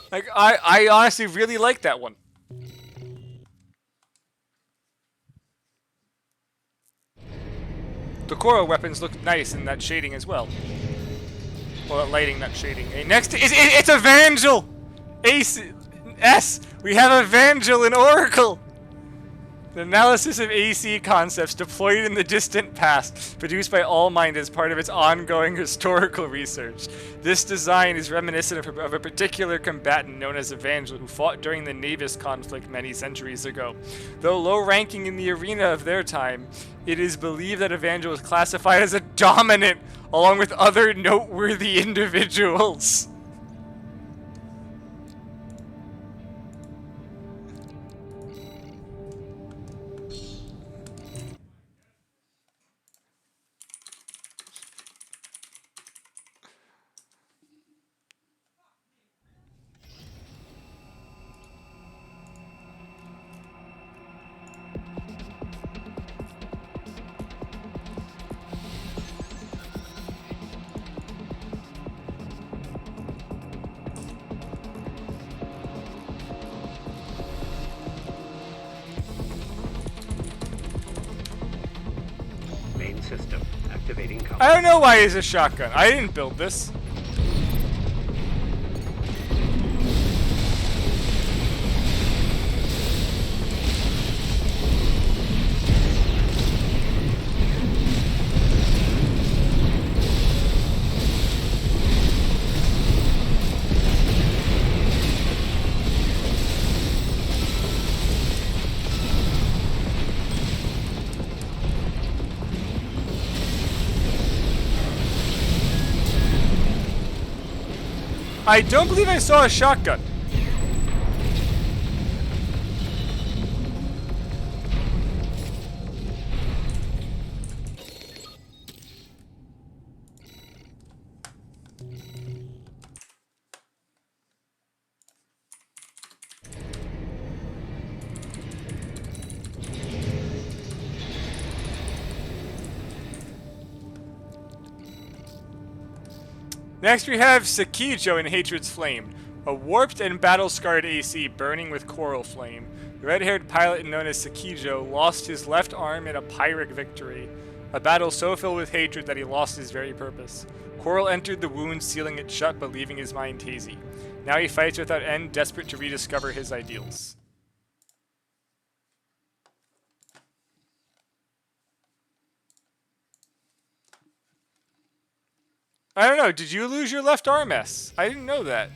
Like, I honestly really like that one. The Koro weapons look nice in that shading as well. Well, that lighting, not shading. Okay, next is it's Evangel! S! We have Evangel in Oracle! The analysis of AC concepts deployed in the distant past, produced by Allmind as part of its ongoing historical research. This design is reminiscent of a particular combatant known as Evangel, who fought during the Navis conflict many centuries ago. Though low-ranking in the arena of their time, it is believed that Evangel was classified as a dominant, along with other noteworthy individuals. Main system activating combat. I don't know why he's a shotgun. I didn't build this. I don't believe I saw a shotgun. Next we have Sakijo in Hatred's Flame, a warped and battle-scarred AC burning with coral flame. The red-haired pilot known as Sakijo lost his left arm in a Pyrrhic victory, a battle so filled with hatred that he lost his very purpose. Coral entered the wound, sealing it shut but leaving his mind hazy. Now he fights without end, desperate to rediscover his ideals. I don't know. Did you lose your left arm, S? I didn't know that.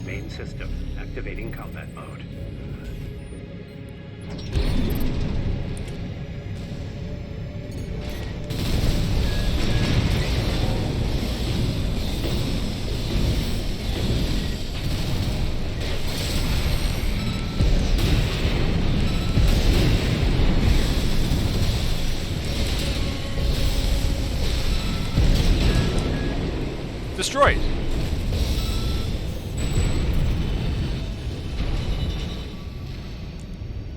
Main system activating combat mode. Destroyed.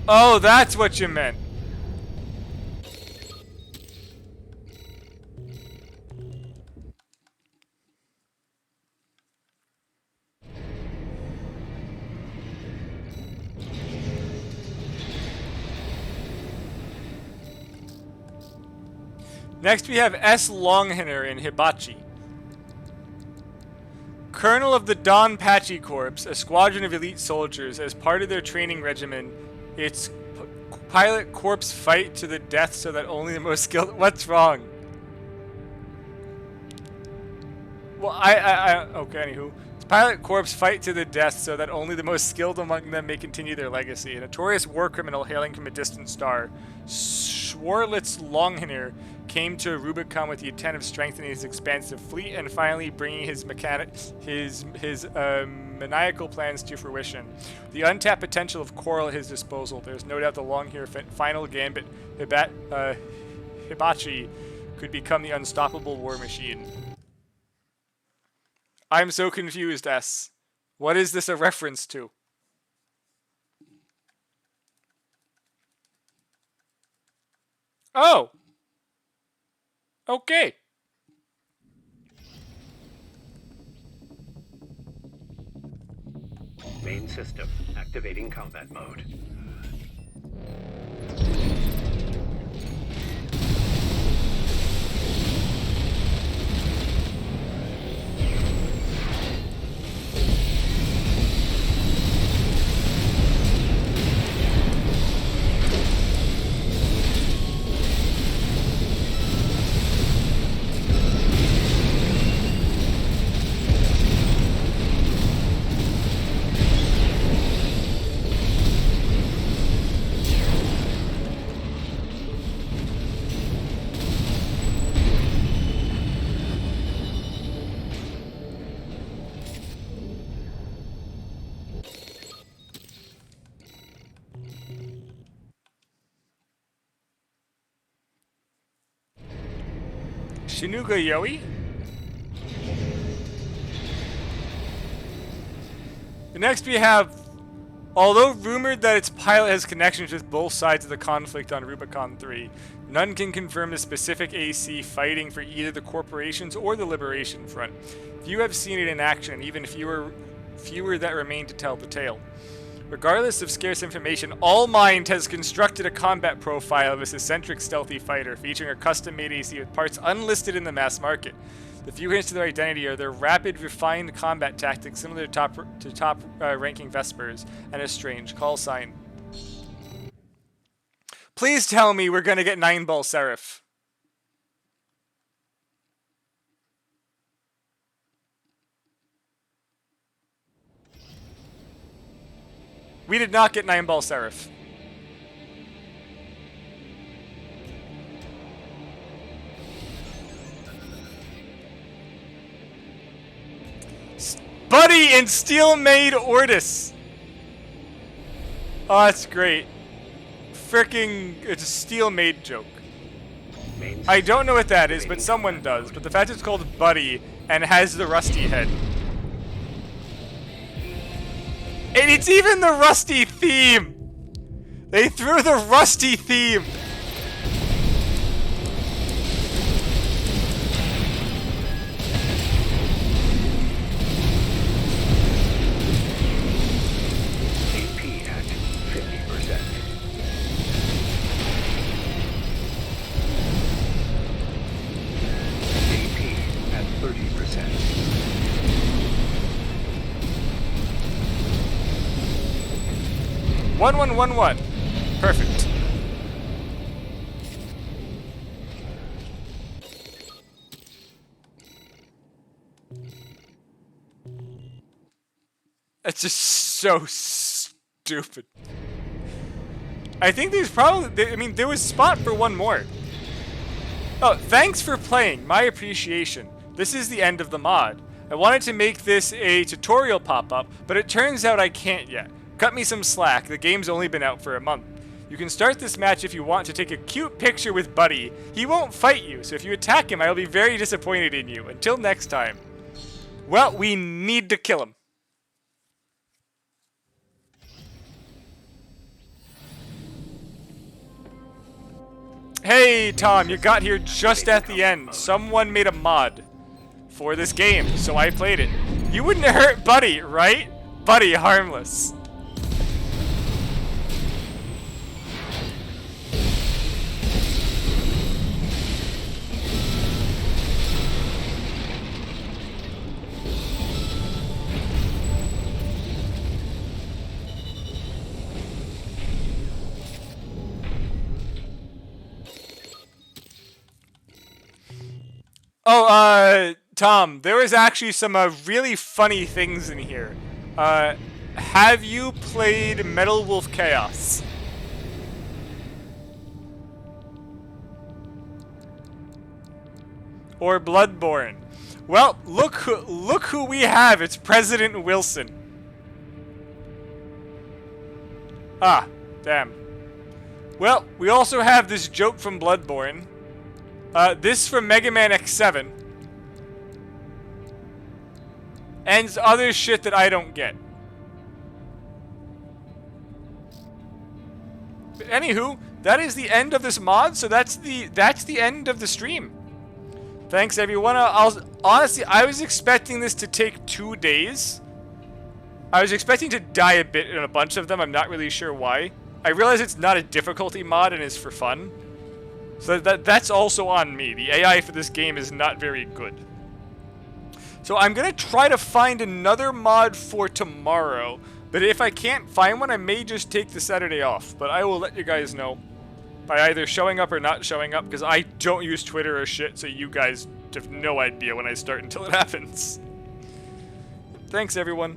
Oh, that's what you meant. Next we have S. Longhinner in Hibachi. Colonel of the Don Pachi Corps, a squadron of elite soldiers, as part of their training regimen, its pilot corps fight to the death so that only the most skilled... What's wrong? Well, okay, anywho. Its pilot corps fight to the death so that only the most skilled among them may continue their legacy. A notorious war criminal hailing from a distant star, Schwarlitz Longhinner came to Rubicon with the intent of strengthening his expansive fleet and finally bringing his maniacal plans to fruition. The untapped potential of Coral at his disposal. There's no doubt the Longhinner final gambit Hibachi could become the unstoppable war machine. I'm so confused, S. What is this a reference to? Oh! Okay. Main system activating combat mode. Shinuga Yoi? Next we have, although rumored that its pilot has connections with both sides of the conflict on Rubicon 3, none can confirm the specific AC fighting for either the corporations or the Liberation Front. Few have seen it in action, even fewer that remain to tell the tale. Regardless of scarce information, Allmind has constructed a combat profile of this eccentric stealthy fighter, featuring a custom-made AC with parts unlisted in the mass market. The few hints to their identity are their rapid, refined combat tactics similar to top-ranking Vespers, and a strange call sign. Please tell me we're gonna get 9-Ball Seraph. We did not get 9-Ball Seraph. Buddy and Steel-Made Ortis. Oh, that's great. Fricking, it's a Steel-Made joke. I don't know what that is, but someone does. But the fact it's called Buddy and has the rusty head. And it's even the Rusty theme! They threw the Rusty theme! AP at 50%. AP at 30%. 1111. Perfect. That's just so stupid. I think there's probably, I mean, there was spot for one more. Oh, thanks for playing. My appreciation. This is the end of the mod. I wanted to make this a tutorial pop-up, but it turns out I can't yet. Cut me some slack. The game's only been out for a month. You can start this match if you want to take a cute picture with Buddy. He won't fight you, so if you attack him, I'll be very disappointed in you. Until next time. Well, we need to kill him. Hey, Tom, you got here just at the end. Someone made a mod for this game, so I played it. You wouldn't hurt Buddy, right? Buddy, harmless. Oh, Tom, there was actually some really funny things in here. Have you played Metal Wolf Chaos? Or Bloodborne? Well, look who we have. It's President Wilson. Ah, damn. Well, we also have this joke from Bloodborne. This from Mega Man X7. And other shit that I don't get. But anywho, that is the end of this mod, so that's the end of the stream. Thanks everyone. Honestly, I was expecting this to take 2 days. I was expecting to die a bit in a bunch of them. I'm not really sure why. I realize it's not a difficulty mod and is for fun. So that's also on me. The AI for this game is not very good. So I'm going to try to find another mod for tomorrow. But if I can't find one, I may just take the Saturday off. But I will let you guys know by either showing up or not showing up. Because I don't use Twitter or shit. So you guys have no idea when I start until it happens. Thanks, everyone.